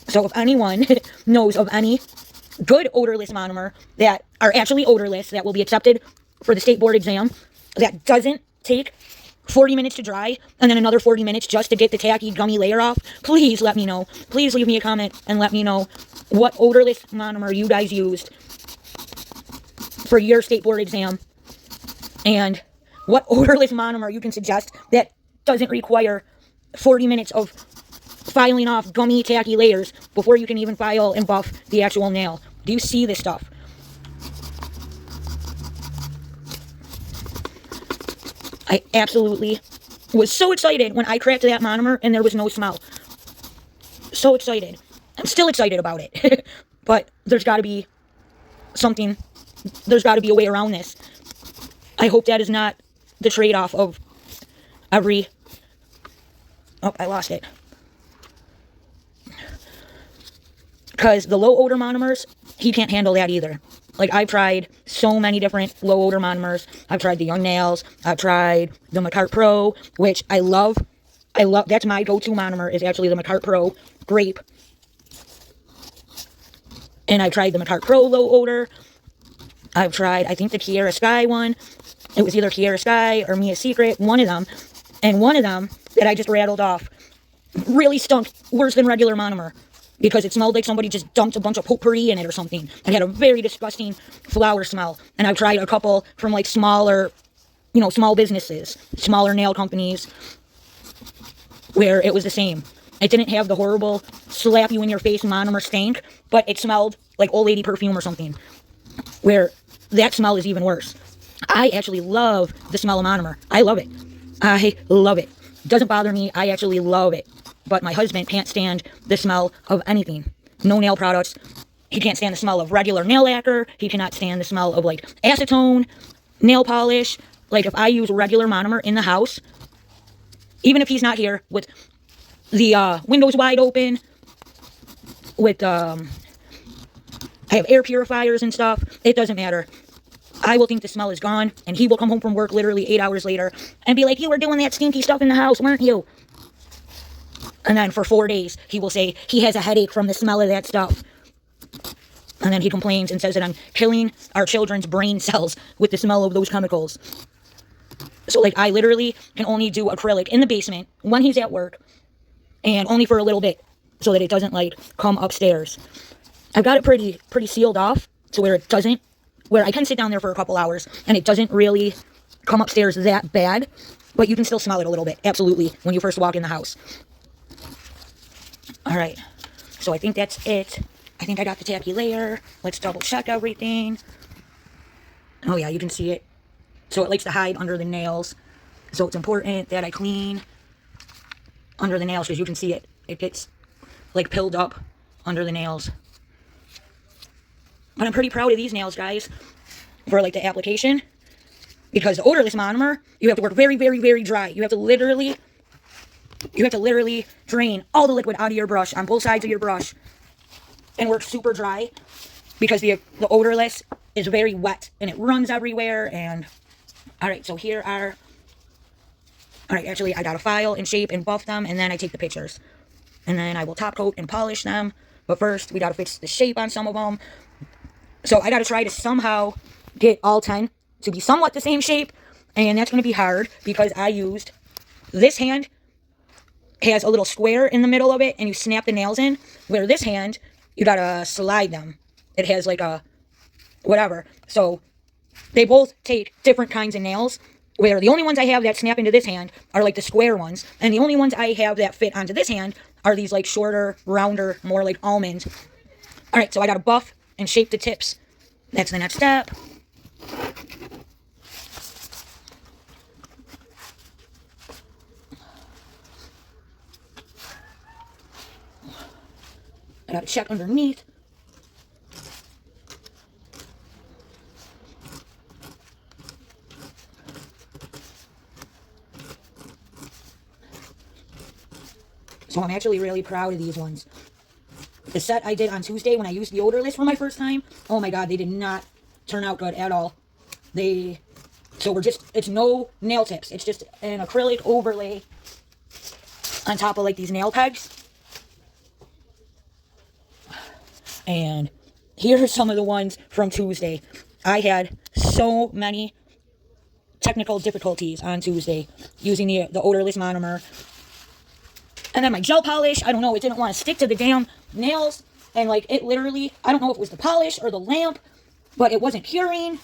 So if anyone knows of any good odorless monomer that are actually odorless, that will be accepted for the state board exam, that doesn't take 40 minutes to dry, and then another 40 minutes just to get the tacky gummy layer off, please let me know. Please leave me a comment and let me know what odorless monomer you guys used for your state board exam. And what odorless monomer you can suggest that doesn't require 40 minutes of filing off gummy, tacky layers before you can even file and buff the actual nail. Do you see this stuff? I absolutely was so excited when I cracked that monomer and there was no smell. So excited. I'm still excited about it. But there's got to be something. There's got to be a way around this. I hope that is not the trade-off of every... Oh, I lost it. Because the low odor monomers, he can't handle that either. Like, I've tried so many different low odor monomers. I've tried the Young Nails. I've tried the Macart Pro, which I love. That's my go-to monomer, is actually the Macart Pro Grape. And I've tried the Macart Pro low odor. I've tried, I think, the Kiara Sky one. It was either Kiara Sky or Mia Secret, one of them. And one of them that I just rattled off really stunk worse than regular monomer, because it smelled like somebody just dumped a bunch of potpourri in it or something. It had a very disgusting flower smell. And I've tried a couple from like smaller, small businesses, smaller nail companies, where it was the same. It didn't have the horrible slap you in your face monomer stank, but it smelled like old lady perfume or something, where that smell is even worse. I actually love the smell of monomer. I love it. I love it. Doesn't bother me. I actually love it. But my husband can't stand the smell of anything. No nail products. He can't stand the smell of regular nail lacquer. He cannot stand the smell of like acetone, nail polish. Like, if I use regular monomer in the house, even if he's not here, with the windows wide open, with I have air purifiers and stuff, it doesn't matter. I will think the smell is gone, and he will come home from work literally 8 hours later and be like, "You were doing that stinky stuff in the house, weren't you?" And then for 4 days, he will say he has a headache from the smell of that stuff. And then he complains and says that I'm killing our children's brain cells with the smell of those chemicals. So, like, I literally can only do acrylic in the basement when he's at work, and only for a little bit, so that it doesn't, like, come upstairs. I've got it pretty sealed off, to where it doesn't, where I can sit down there for a couple hours, and it doesn't really come upstairs that bad, but you can still smell it a little bit, absolutely, when you first walk in the house. Alright, so I think that's it. I think I got the tacky layer. Let's double check everything. Oh yeah, you can see it. So it likes to hide under the nails. So it's important that I clean under the nails, because you can see it. It gets like pilled up under the nails. But I'm pretty proud of these nails, guys, for like the application. Because the odorless monomer, you have to work very, very, very dry. You have to literally drain all the liquid out of your brush on both sides of your brush and work super dry, because the odorless is very wet and it runs everywhere. And alright, so here are, alright, actually I gotta file and shape and buff them, and then I take the pictures, and then I will top coat and polish them. But first we gotta fix the shape on some of them. So I gotta try to somehow get all 10 to be somewhat the same shape, and that's gonna be hard because I used this hand has a little square in the middle of it, and you snap the nails in, where this hand, you gotta slide them. It has like a whatever. So they both take different kinds of nails, where the only ones I have that snap into this hand are like the square ones, and the only ones I have that fit onto this hand are these like shorter, rounder, more like almond. Alright, so I gotta buff and shape the tips. That's the next step. I gotta check underneath. So I'm actually really proud of these ones. The set I did on Tuesday when I used the odorless for my first time, oh my god, they did not turn out good at all. So it's no nail tips. It's just an acrylic overlay on top of like these nail pegs. And here are some of the ones from Tuesday. I had so many technical difficulties on Tuesday using the odorless monomer. And then my gel polish, I don't know, it didn't want to stick to the damn nails. And like, it literally, I don't know if it was the polish or the lamp, but it wasn't curing.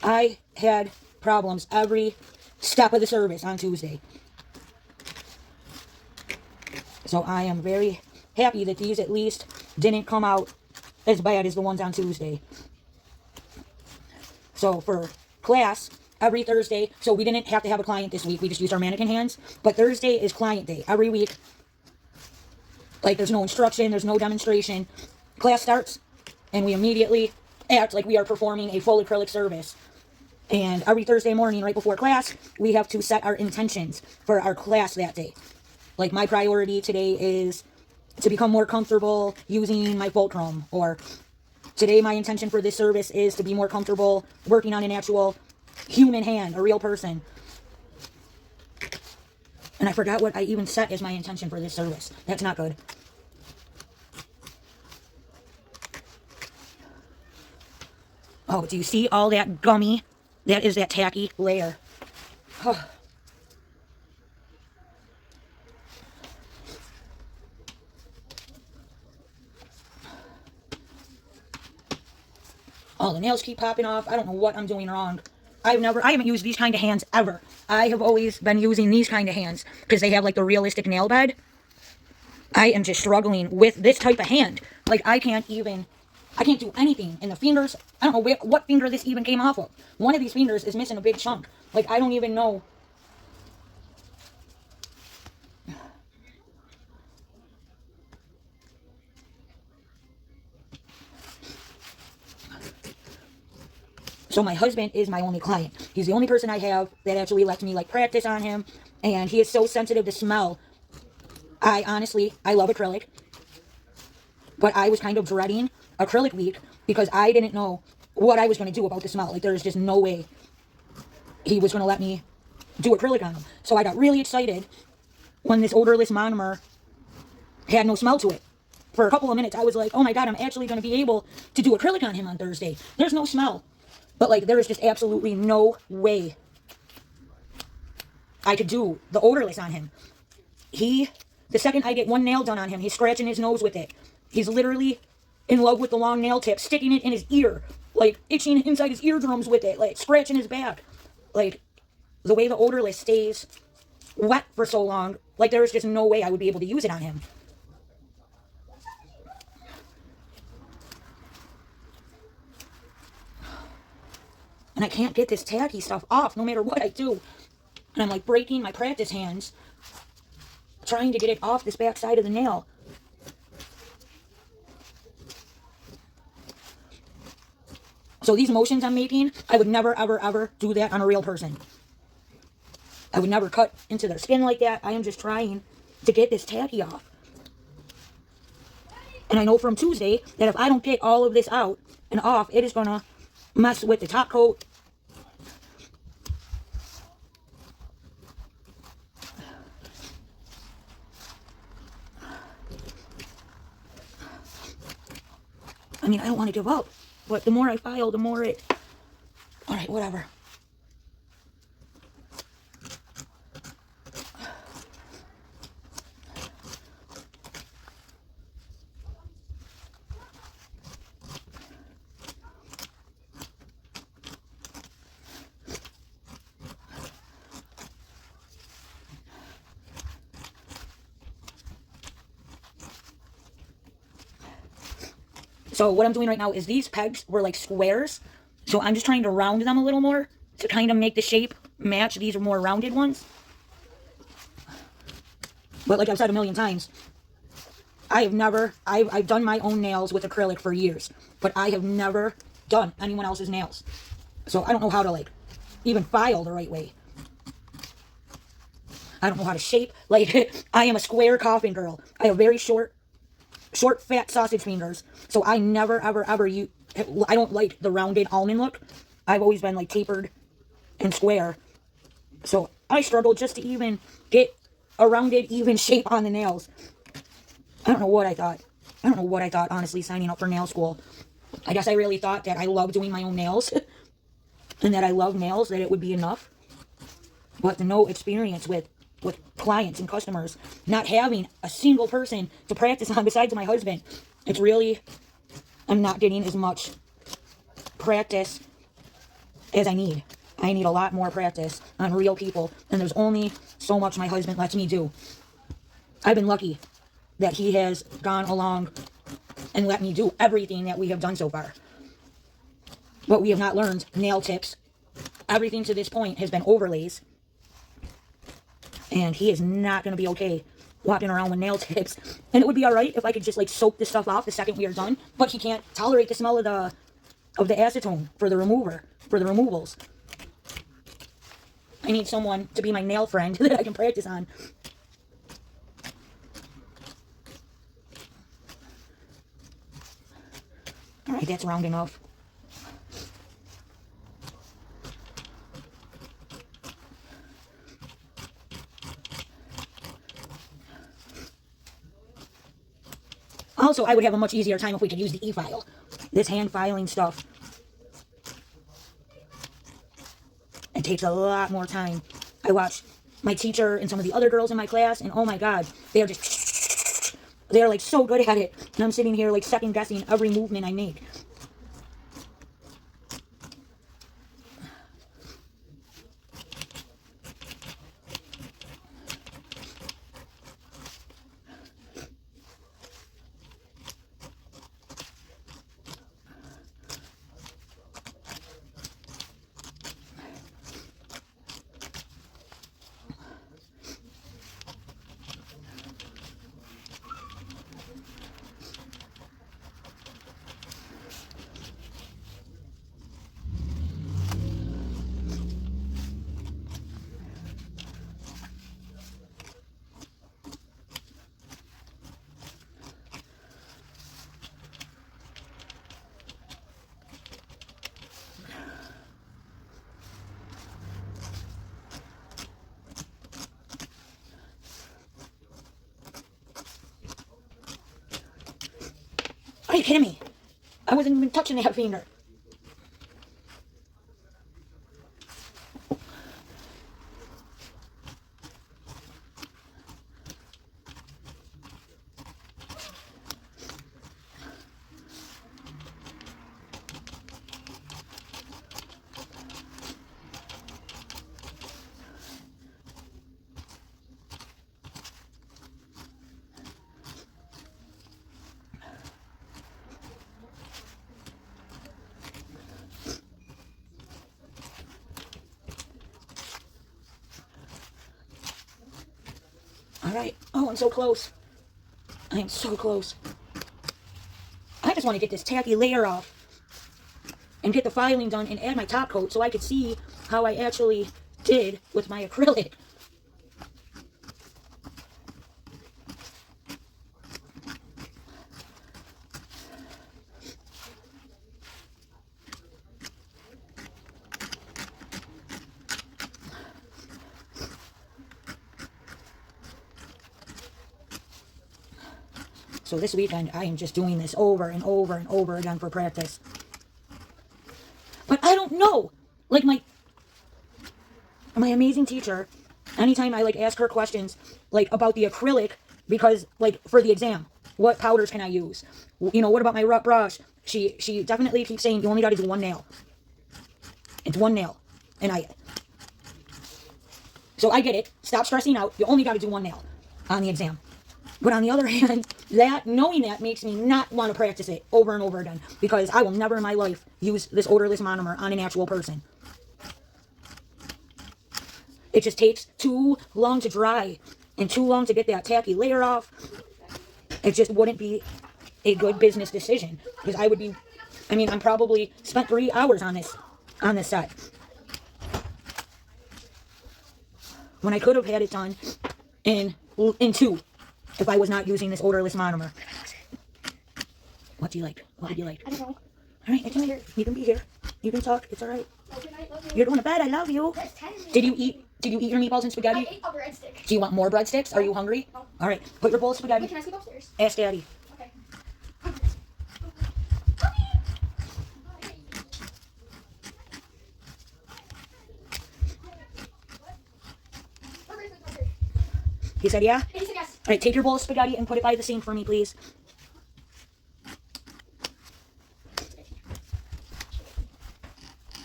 I had problems every step of the service on Tuesday. So I am very happy that these at least didn't come out as bad as the ones on Tuesday. So for class, every Thursday, so we didn't have to have a client this week. We just used our mannequin hands. But Thursday is client day. Every week, like there's no instruction, there's no demonstration. Class starts, and we immediately act like we are performing a full acrylic service. And every Thursday morning, right before class, we have to set our intentions for our class that day. Like my priority today is to become more comfortable using my fulcrum, or today my intention for this service is to be more comfortable working on an actual human hand, a real person. And I forgot what I even set as my intention for this service. That's not good. Oh, do you see all that gummy? That is that tacky layer. Oh. Oh, the nails keep popping off. I don't know what I'm doing wrong. I haven't used these kind of hands ever. I have always been using these kind of hands because they have like the realistic nail bed. I am just struggling with this type of hand. Like I can't do anything. And the fingers, I don't know what finger this even came off of. One of these fingers is missing a big chunk. Like I don't even know. So my husband is my only client. He's the only person I have that actually lets me like practice on him. And he is so sensitive to smell. I love acrylic. But I was kind of dreading acrylic week because I didn't know what I was going to do about the smell. Like there was just no way he was going to let me do acrylic on him. So I got really excited when this Odorless Monomer had no smell to it. For a couple of minutes I was like, oh my god, I'm actually going to be able to do acrylic on him on Thursday. There's no smell. But like there is just absolutely no way I could do the odorless on him. The second I get one nail done on him, he's scratching his nose with it. He's literally in love with the long nail tip, sticking it in his ear, like itching inside his eardrums with it, like scratching his back. Like the way the odorless stays wet for so long, like there is just no way I would be able to use it on him. And I can't get this tacky stuff off no matter what I do. And I'm like breaking my practice hands trying to get it off this back side of the nail. So these motions I'm making, I would never, ever, ever do that on a real person. I would never cut into their skin like that. I am just trying to get this tacky off. And I know from Tuesday that if I don't get all of this out and off, it is going to mess with the top coat. I mean, I don't want to give up, but the more I file, the more it... Alright, whatever. So what I'm doing right now is these pegs were like squares. So I'm just trying to round them a little more to kind of make the shape match. These are more rounded ones. But like I've said a million times, I've done my own nails with acrylic for years. But I have never done anyone else's nails. So I don't know how to like even file the right way. I don't know how to shape. Like I am a square coffin girl. I have very short fat sausage fingers, so I never ever I don't like the rounded almond look. I've always been like tapered and square, so I struggle just to even get a rounded even shape on the nails. I don't know what I thought honestly signing up for nail school. I guess I really thought that I love doing my own nails and that I love nails, that it would be enough. But the no experience with clients and customers, not having a single person to practice on besides my husband, it's really, I'm not getting as much practice as I need. I need a lot more practice on real people, and there's only so much my husband lets me do. I've been lucky that he has gone along and let me do everything that we have done so far. But we have not learned nail tips. Everything to this point has been overlays. And he is not going to be okay walking around with nail tips. And it would be alright if I could just like soak this stuff off the second we are done. But he can't tolerate the smell of the acetone for the removals. I need someone to be my nail friend that I can practice on. Alright, that's round enough. Also, I would have a much easier time if we could use the e-file. This hand filing stuff, it takes a lot more time. I watch my teacher and some of the other girls in my class, and oh my god, they are just, they're like so good at it. And I'm sitting here like second guessing every movement I make. Are you kidding me? I wasn't even touching that finger. Alright. Oh, I'm so close. I am so close. I just want to get this tacky layer off and get the filing done and add my top coat so I could see how I actually did with my acrylic. So this weekend, I am just doing this over and over and over again for practice. But I don't know. Like my amazing teacher, anytime I like ask her questions like about the acrylic, because like for the exam, what powders can I use? You know, what about my rough brush? She definitely keeps saying you only got to do one nail. It's one nail. So I get it. Stop stressing out. You only got to do one nail on the exam. But on the other hand, knowing that makes me not want to practice it over and over again, because I will never in my life use this odorless monomer on an actual person. It just takes too long to dry and too long to get that tacky layer off. It just wouldn't be a good business decision, because I'm probably spent 3 hours on this set, when I could have had it done in 2. If I was not using this odorless monomer. What do you like? What would you like? I don't know. Alright, it's here. You can be here. You can talk. It's alright. Good night, love you. You're going to bed. I love you. Yes, 10 minutes. Did you eat your meatballs and I spaghetti? ate a breadstick. Do you want more breadsticks? Are you hungry? No. Alright, put your bowl of Wait, spaghetti. can I sleep upstairs? Ask Daddy. Okay. He said yeah? He said yes. Alright, take your bowl of spaghetti and put it by the sink for me, please.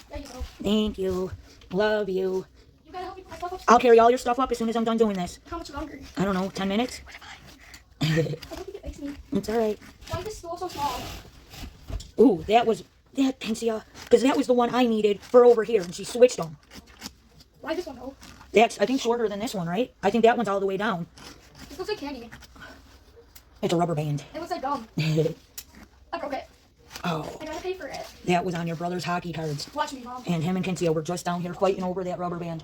There you go. Thank you. Love you. You gotta help me put my stuff up. I'll carry all your stuff up as soon as I'm done doing this. How much longer? I don't know, 10 minutes? I don't think it makes me. It's alright. Why is this stool so small? Ooh, that Pensia. Because that was the one I needed for over here, and she switched them. Why this one though? That's, I think, shorter than this one, right? I think that one's all the way down. This looks like candy. It's a rubber band. It looks like gum. I broke it. Oh, I gotta pay for it. that was on your brother's hockey cards. Watch me, Mom. And him and Kinsia were just down here fighting over that rubber band.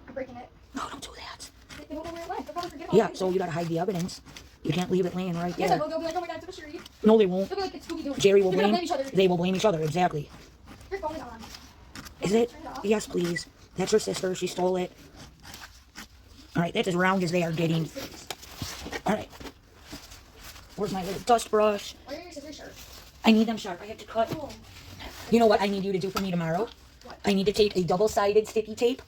I'm breaking it. No, don't do that. They don't know where it went. They'll probably forget about Yeah, it. so you gotta hide the evidence. You can't leave it laying right Yes, I there. will. They'll be like, oh my god, it's a mystery. No, they won't. They'll be like, it's Scooby Doo. Jerry will They're gonna blame. each other. They will blame each other, exactly. Your phone is on. Is it? Turn it off. Yes, please. That's her sister. She stole it. Alright, that's as round as they are getting. Alright. Where's my little dust brush? Where are your scissors sharp? I need them sharp. I have to cut. Oh. You know what I need you to do for me tomorrow? What? I need to take a double-sided sticky tape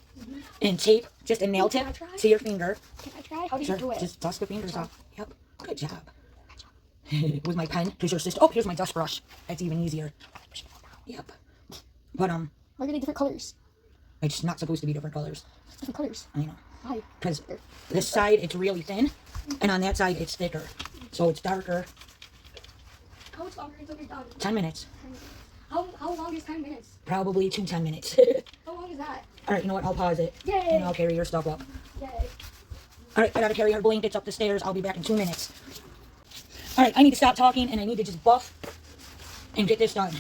and tape just a nail tip Can I try? to your finger. Can I try? How do Sure, you do it? just dust the fingers off. Yep, good job. With my pen, because your sister. Oh, here's my dust brush. That's even easier. Yep. But Why are they different colors? it's not supposed to be different colors. Different colors. I know. Why? Because this side it's really thin, and on that side it's thicker, so it's darker. How much longer until you're done? 10 minutes, How long is 10 minutes? probably 10 minutes. How long is that? All right, you know what? I'll pause it, Yay! and I'll carry your stuff up. Yay. All right, I gotta carry her blankets up the stairs. I'll be back in 2 minutes. All right, I need to stop talking, and I need to just buff and get this done.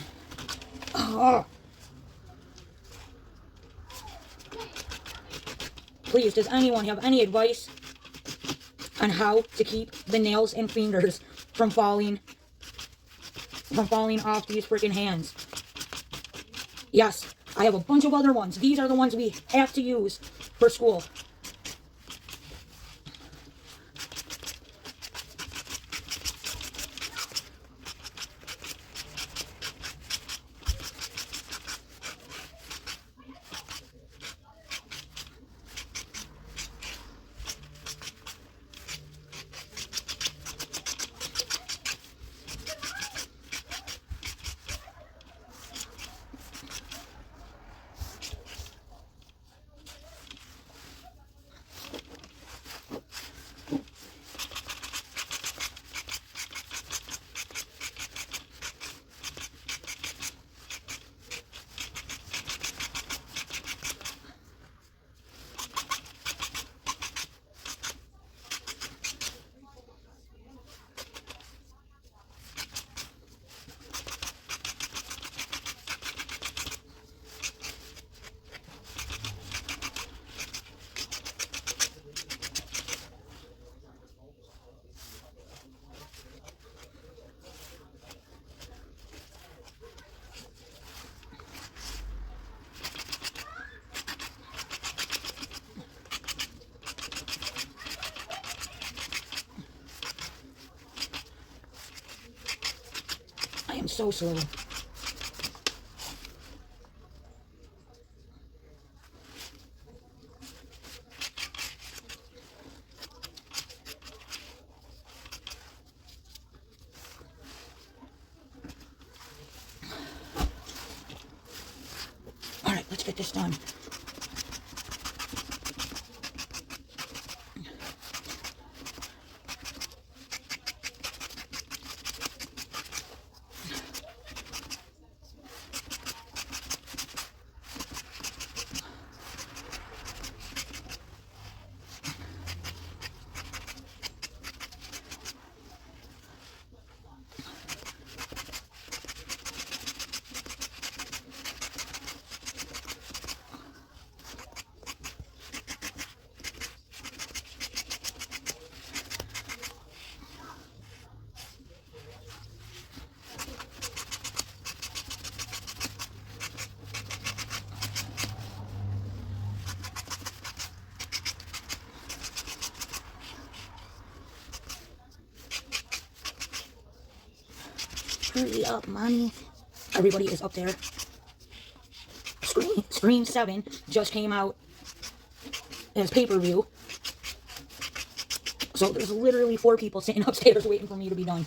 Oh. Please, does anyone have any advice on how to keep the nails and fingers from falling off these freaking hands? Yes, I have a bunch of other ones. These are the ones we have to use for school. I am so slow. All right, let's get this done. Hurry up, mommy. Everybody is up there. Scream 7 just came out as pay-per-view. So there's literally 4 people sitting upstairs waiting for me to be done.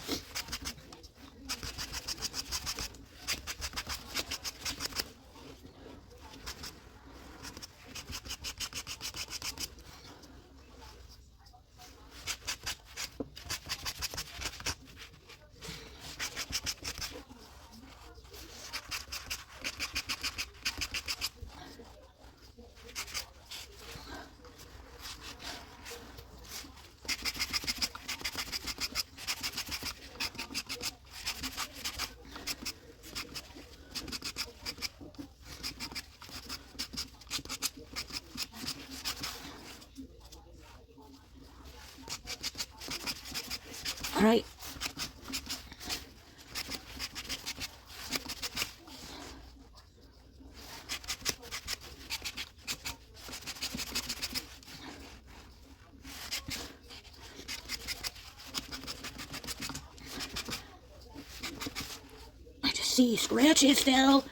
see scratches still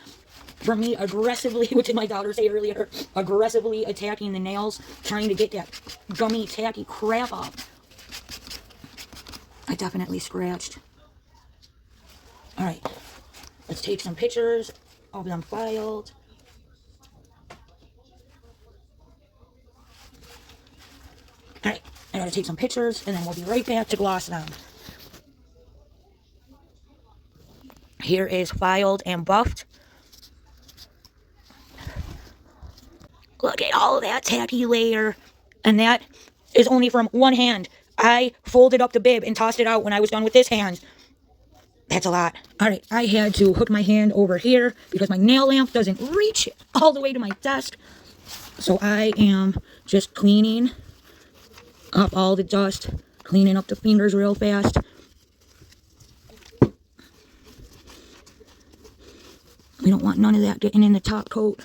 from me aggressively, what did my daughter say earlier? Aggressively attacking the nails, trying to get that gummy, tacky crap off. I definitely scratched. Alright, let's take some pictures of them filed. Alright, I gotta take some pictures and then we'll be right back to gloss them. Here is filed and buffed. Look at all that tacky layer. And that is only from one hand. I folded up the bib and tossed it out when I was done with this hand. That's a lot. Alright, I had to hook my hand over here because my nail lamp doesn't reach all the way to my desk. So I am just cleaning up all the dust, cleaning up the fingers real fast. We don't want none of that getting in the top coat.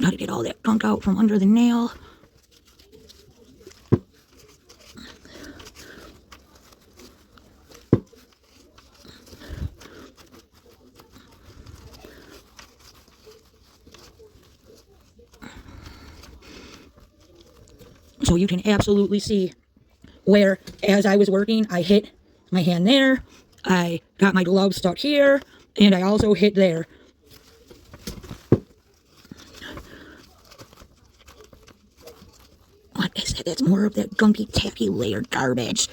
Gotta get all that gunk out from under the nail. So you can absolutely see where, as I was working, I hit my hand there, I got my glove stuck here, and I also hit there. What is that? That's more of that gunky, tacky layer garbage.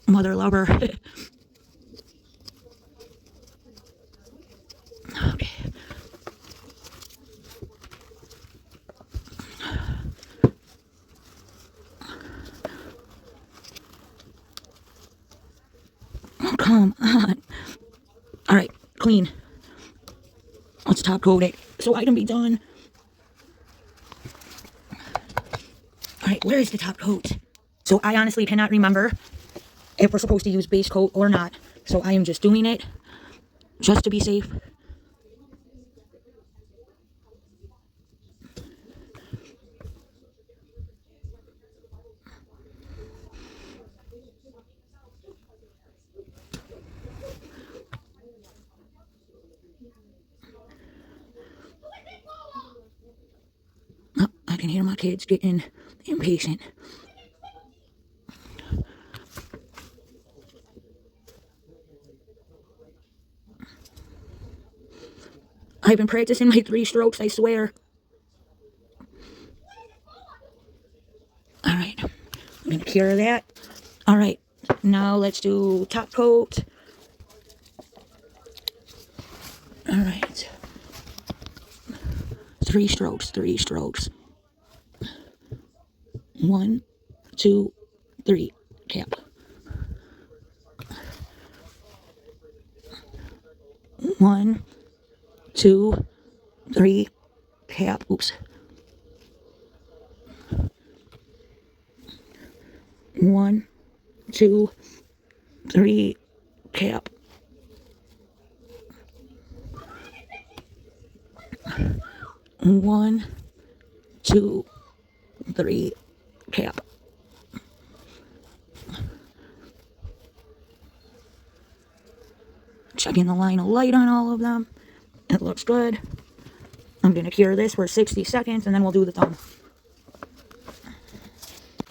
Mother lover. Okay. Oh, come on. Alright, clean. Let's top coat it so I can be done. Alright, where is the top coat? So I honestly cannot remember if we're supposed to use base coat or not. So I am just doing it just to be safe. Oh, I can hear my kids getting impatient. I've been practicing my 3 strokes, I swear. Alright, I'm gonna cure that. Alright, now let's do top coat. Alright. 3 strokes, 3 strokes. 1, 2, 3, cap. 1, 2, 3, cap. Oops. 1, 2, 3, cap. 1, 2, 3, cap. Checking the line of light on all of them. It looks good. I'm going to cure this for 60 seconds and then we'll do the thumb.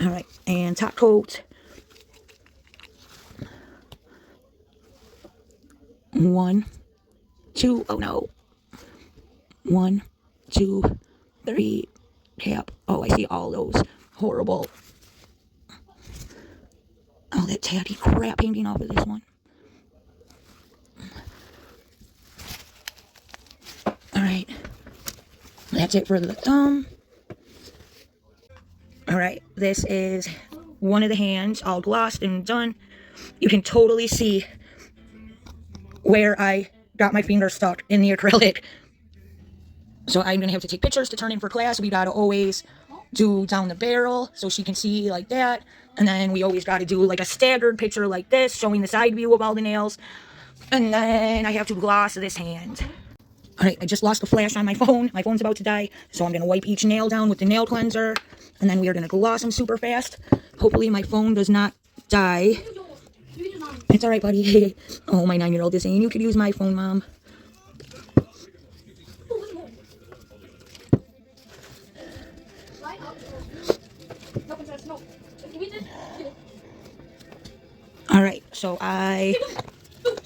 Alright, and top coat. 1, 2, oh no. 1, 2, 3, cap. Oh, I see all those horrible. Oh, that tacky crap hanging off of this one. Alright. That's it for the thumb. Alright, this is one of the hands, all glossed and done. You can totally see where I got my finger stuck in the acrylic. So I'm going to have to take pictures to turn in for class. We got to always do down the barrel so she can see like that. And then we always got to do like a staggered picture like this, showing the side view of all the nails. And then I have to gloss this hand. Alright, I just lost the flash on my phone. My phone's about to die. So I'm going to wipe each nail down with the nail cleanser. And then we are going to gloss them super fast. Hopefully my phone does not die. It's alright, buddy. Oh, my 9-year-old is saying, you could use my phone, Mom. Alright, so I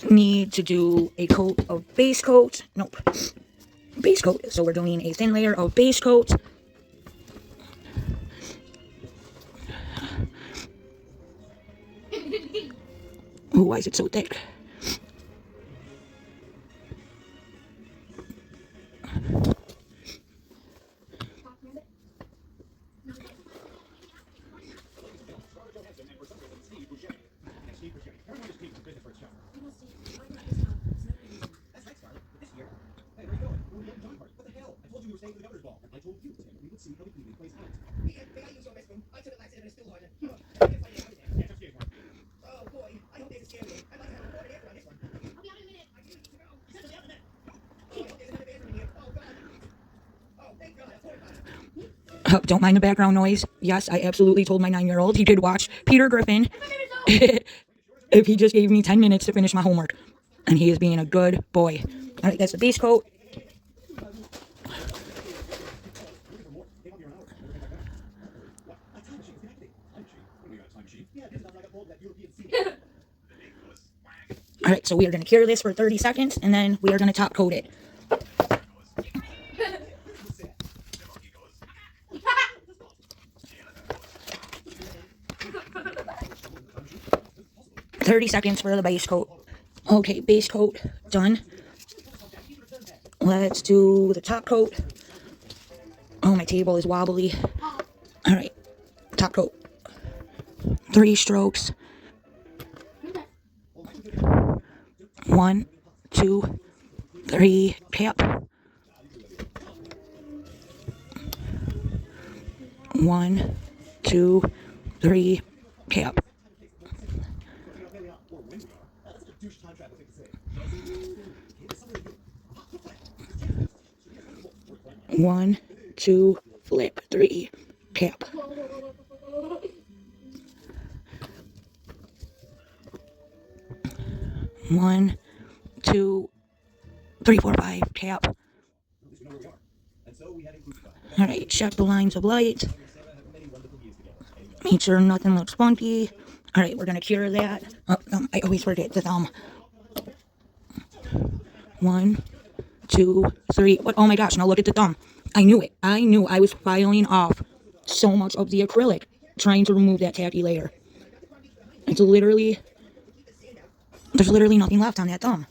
need to do a coat of base coat. Nope. Base coat. So we're doing a thin layer of base coat. Ooh, why is it so thick? Don't mind the background noise. Yes, I absolutely told my 9-year-old he could watch Peter Griffin if he just gave me 10 minutes to finish my homework. And he is being a good boy. Alright, that's the base coat. Alright, so we are going to cure this for 30 seconds, and then we are going to top coat it. 30 seconds for the base coat. Okay, base coat done. Let's do the top coat. Oh, my table is wobbly. Alright, top coat. 3 strokes. 1, 2, 3, cap. 1, 2, 3, cap. 1, 2, flip, 3, cap. 1, 2, 3, 4, 5, cap. Alright, check the lines of light. Make sure nothing looks funky. Alright, we're gonna cure that. Oh, I always forget the thumb. 1, 2, 3. What? Oh my gosh, now look at the thumb. I knew it. I knew I was filing off so much of the acrylic trying to remove that tacky layer. It's literally... There's literally nothing left on that thumb.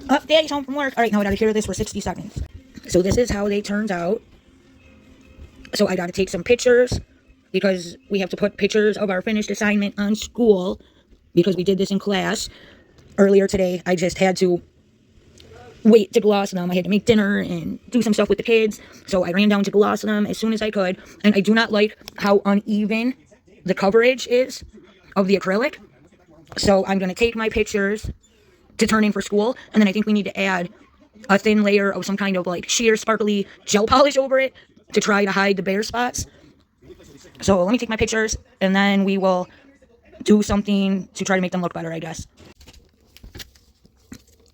Up, Daddy's home from work. Alright, now I gotta cure this for 60 seconds. So this is how they turned out. So I gotta take some pictures, because we have to put pictures of our finished assignment on school, because we did this in class. Earlier today, I just had to wait to gloss them. I had to make dinner and do some stuff with the kids, so I ran down to gloss them as soon as I could. And I do not like how uneven the coverage is of the acrylic. So I'm going to take my pictures to turn in for school, and then I think we need to add a thin layer of some kind of like sheer sparkly gel polish over it to try to hide the bare spots. So let me take my pictures, and then we will do something to try to make them look better, I guess.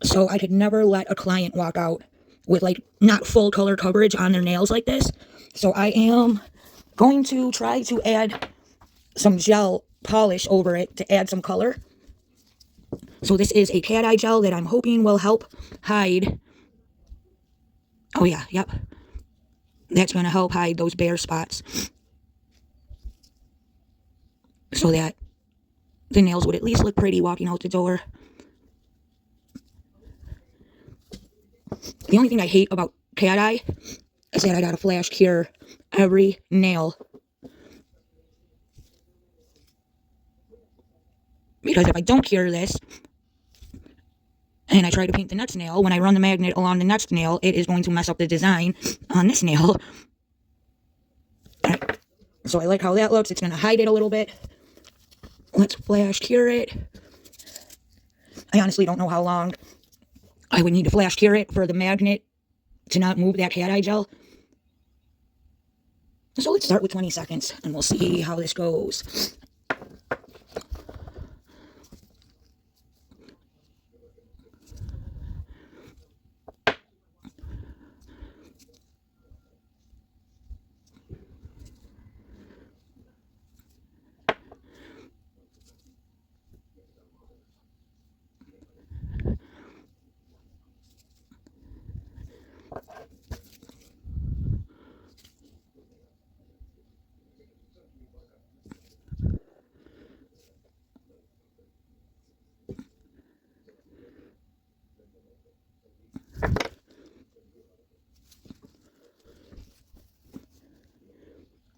So I could never let a client walk out with like not full color coverage on their nails like this. So I am going to try to add some gel polish over it to add some color. So this is a cat eye gel that I'm hoping will help hide. Oh yeah, yep. That's going to help hide those bare spots, so that the nails would at least look pretty walking out the door. The only thing I hate about cat eye is that I gotta flash cure every nail. Because if I don't cure this, and I try to paint the next nail, when I run the magnet along the next nail, it is going to mess up the design on this nail. Alright, So I like how that looks. It's going to hide it a little bit. Let's flash cure it. I honestly don't know how long I would need to flash cure it for the magnet to not move that cat eye gel. So let's start with 20 seconds and we'll see how this goes.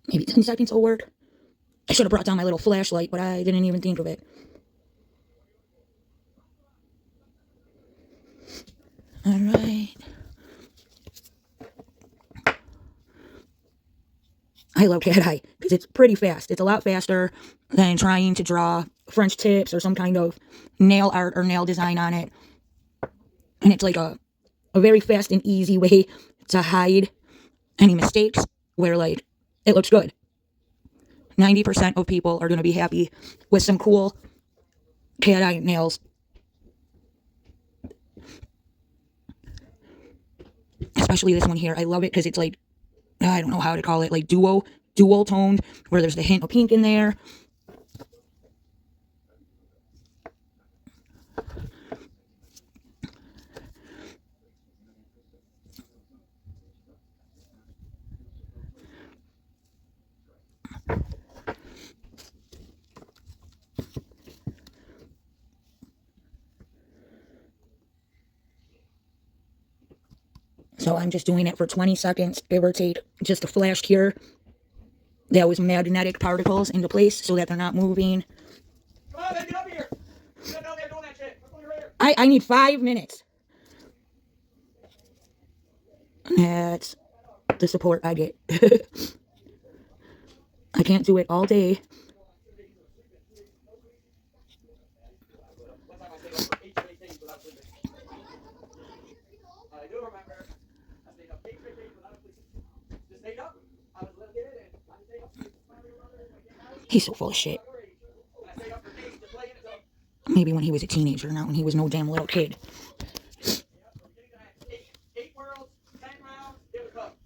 Maybe 10 seconds will work. I should have brought down my little flashlight, but I didn't even think of it. Alright. I love cat eye because it's pretty fast. It's a lot faster than trying to draw French tips or some kind of nail art or nail design on it. And it's like a very fast and easy way to hide any mistakes where, like, it looks good. 90% of people are going to be happy with some cool cat eye nails. Especially this one here. I love it because it's like, I don't know how to call it, like dual toned, where there's the hint of pink in there. So I'm just doing it for 20 seconds, give or take, just to flash cure those magnetic particles into place so that they're not moving. Come on, man, get up here. You don't know they're doing that shit. Come over here. I need 5 minutes. That's the support I get. I can't do it all day. One time I stayed up for 8 straight days without sleeping. I do remember I stayed up 8 straight days without sleeping. Just stayed up. I was a little kid and I just stayed up. He's so full of shit. I stayed up for days just playing it up. Maybe when he was a teenager, not when he was no damn little kid. Eight worlds, 10 rounds, it was up.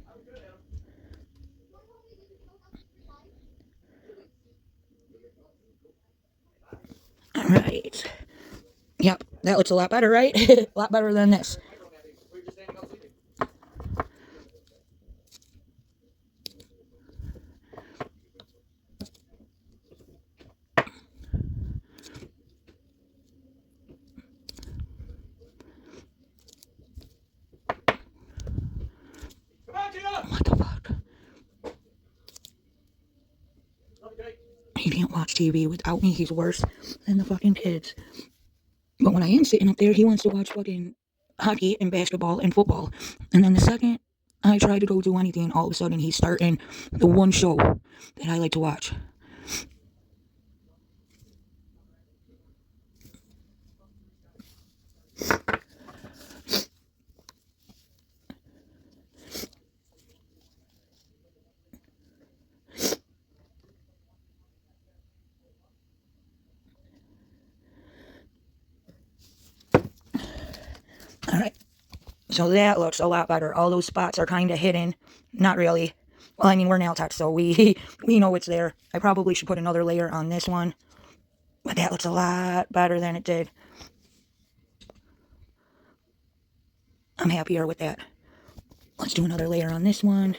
I was good at them. Alright. Yep, that looks a lot better, right? A lot better than this. We were just standing up sleeping. Come on, Gina! What the fuck? Okay. He can't watch TV without me. He's worse than the fucking kids. But when I am sitting up there, he wants to watch fucking hockey and basketball and football. And then the second I try to go do anything, all of a sudden he's starting the one show that I like to watch. Alright, so that looks a lot better. All those spots are kind of hidden. Not really. Well, I mean, we're nail techs, so we know it's there. I probably should put another layer on this one. But that looks a lot better than it did. I'm happier with that. Let's do another layer on this one.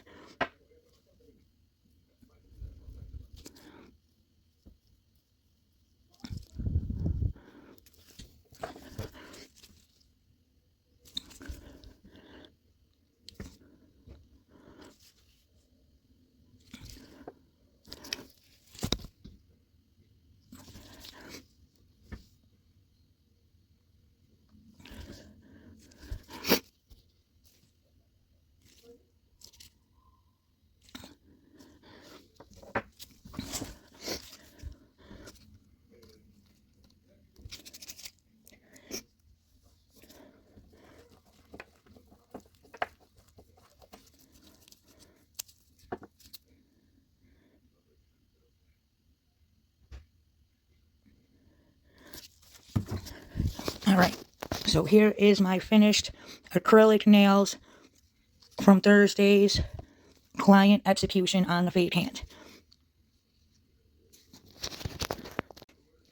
Alright, so here is my finished acrylic nails from Thursday's client execution on the fake hand.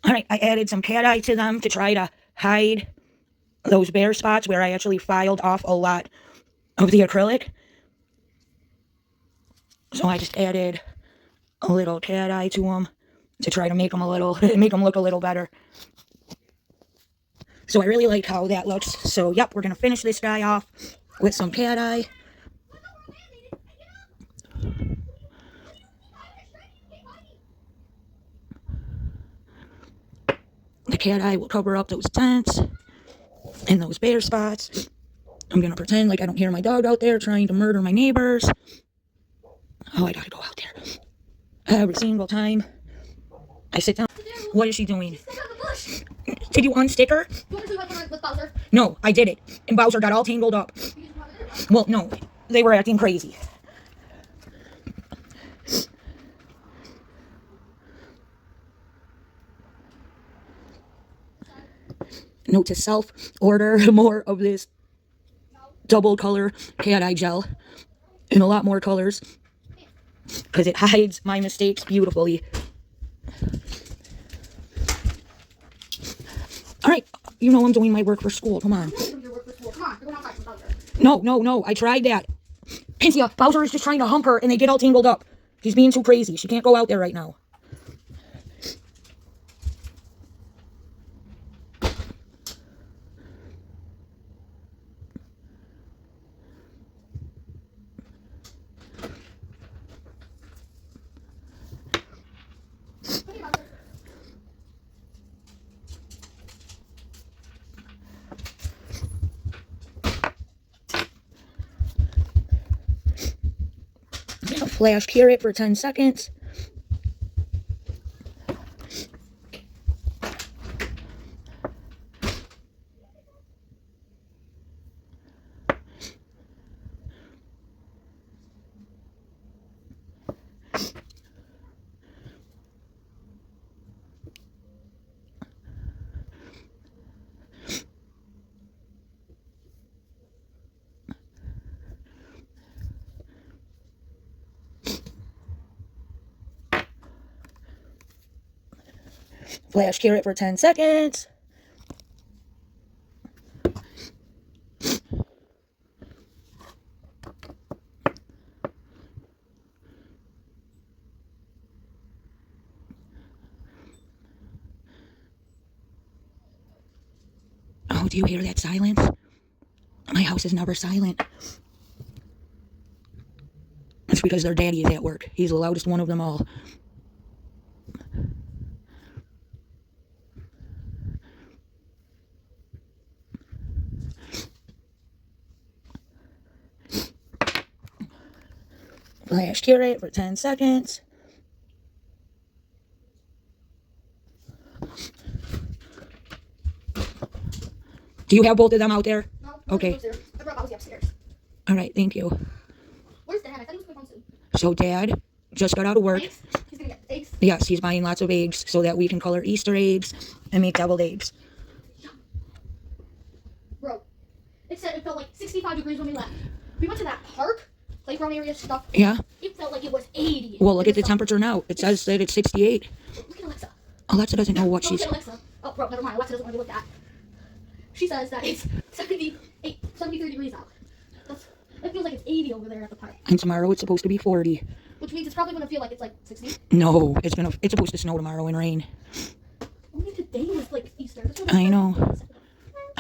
Alright, I added some cat eye to them to try to hide those bare spots where I actually filed off a lot of the acrylic. So I just added a little cat eye to them to try to make them look a little better. So I really like how that looks. So yep, we're gonna finish this guy off with some cat eye. The cat eye will cover up those dents and those bare spots. I'm gonna pretend like I don't hear my dog out there trying to murder my neighbors. Oh, I gotta go out there. Every single time I sit down. What is she doing? Did you unstick her? With Bowser. No, I did it. And Bowser got all tangled up. Well, no, they were acting crazy. Note to self, order more of this double color cat eye gel in a lot more colors because it hides my mistakes beautifully. Alright, you know I'm doing my work for school, come on. No, I tried that. Cynthia, Bowser is just trying to hump her and they get all tangled up. He's being too crazy. She can't go out there right now. Flash cure it for 10 seconds. Flash cure it for 10 seconds. Oh, do you hear that silence? My house is never silent. It's because their daddy is at work. He's the loudest one of them all. Flash cure it for 10 seconds. Do you have both of them out there? No. Okay. I brought Bowser upstairs. Alright, thank you. Where's Dad? I thought he was going home soon. So Dad just got out of work. Eggs? He's gonna get eggs. Yes, he's buying lots of eggs so that we can color Easter eggs and make deviled eggs. Bro, it said it felt like 65 degrees when we left. We went to that park, playground area stuff. Yeah? It felt like it was 80. Well, look at the temperature now. It says that it's 68. Look at Alexa. Alexa doesn't know what Go she's... look at Alexa. Oh, bro, never mind. Alexa doesn't want to be looked at. She says that it's 73 degrees out. It feels like it's 80 over there at the park. And tomorrow it's supposed to be 40. Which means it's probably going to feel like it's like 60. No, it's supposed to snow tomorrow and rain. Only today was like Easter. I know.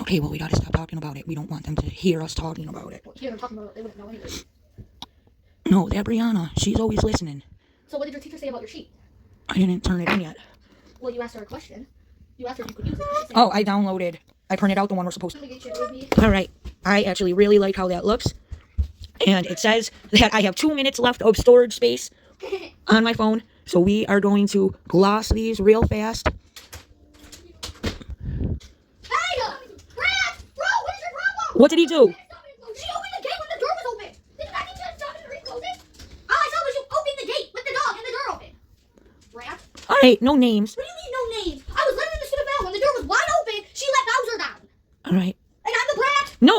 Okay, well, we gotta stop talking about it. We don't want them to hear us talking about it. Well, here they're talking about it. They wouldn't know anyway. No, that Brianna, she's always listening. So what did your teacher say about your sheet? I didn't turn it in yet. Well, you asked her a question. You asked her if you could use it. She said, Oh, I downloaded. I printed out the one we're supposed to. "Somebody get your baby." Alright, I actually really like how that looks. And it says that I have 2 minutes left of storage space on my phone. So we are going to gloss these real fast. Hey! Brad! Bro, what is your problem? What did he do? She opened the gate when the door was open. Didn't that mean you stop and reclose it? All I saw was you open the gate with the dog and the door open. Brad? Alright, no names. What do you mean no names? I was letting the student out when the door was wide open. She let Bowser down.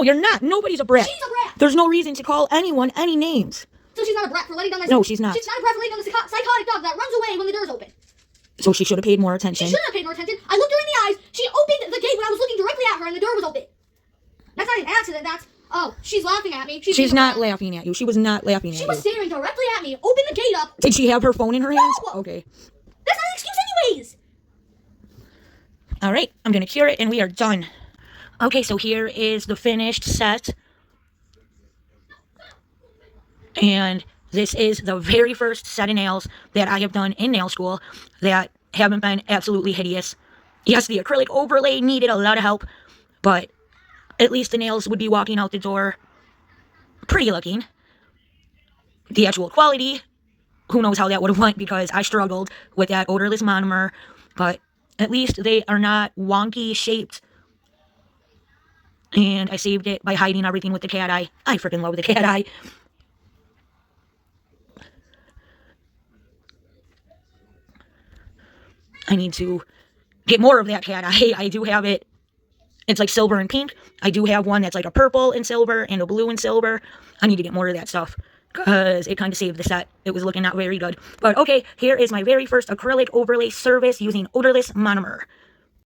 you're not. Nobody's a brat. She's a brat. There's no reason to call anyone any names. So she's not a brat for letting down my No, she's not. She's not a brat for letting down the psychotic dog that runs away when the door's open. So she should have paid more She attention. shouldn't have paid more attention. I looked her in the eyes. She opened the gate when I was looking directly at her and the door was open. That's not an accident. That's, oh, she's laughing at me. She's not laughing at you. She was not laughing at She you. was staring directly at me. Opened the gate up. Did she have her phone in her hands? No! Okay. That's not an excuse anyways. All right, I'm going to cure it and we are done. Okay, so here is the finished set. And this is the very first set of nails that I have done in nail school that haven't been absolutely hideous. Yes, the acrylic overlay needed a lot of help, but at least the nails would be walking out the door pretty looking. The actual quality, who knows how that would have went because I struggled with that odorless monomer, but at least they are not wonky shaped. And I saved it by hiding everything with the cat eye. I freaking love the cat eye. I need to get more of that cat eye. I do have it. It's like silver and pink. I do have one that's like a purple and silver and a blue and silver. I need to get more of that stuff because it kind of saved the set. It was looking not very good. But okay, here is my very first acrylic overlay service using odorless monomer.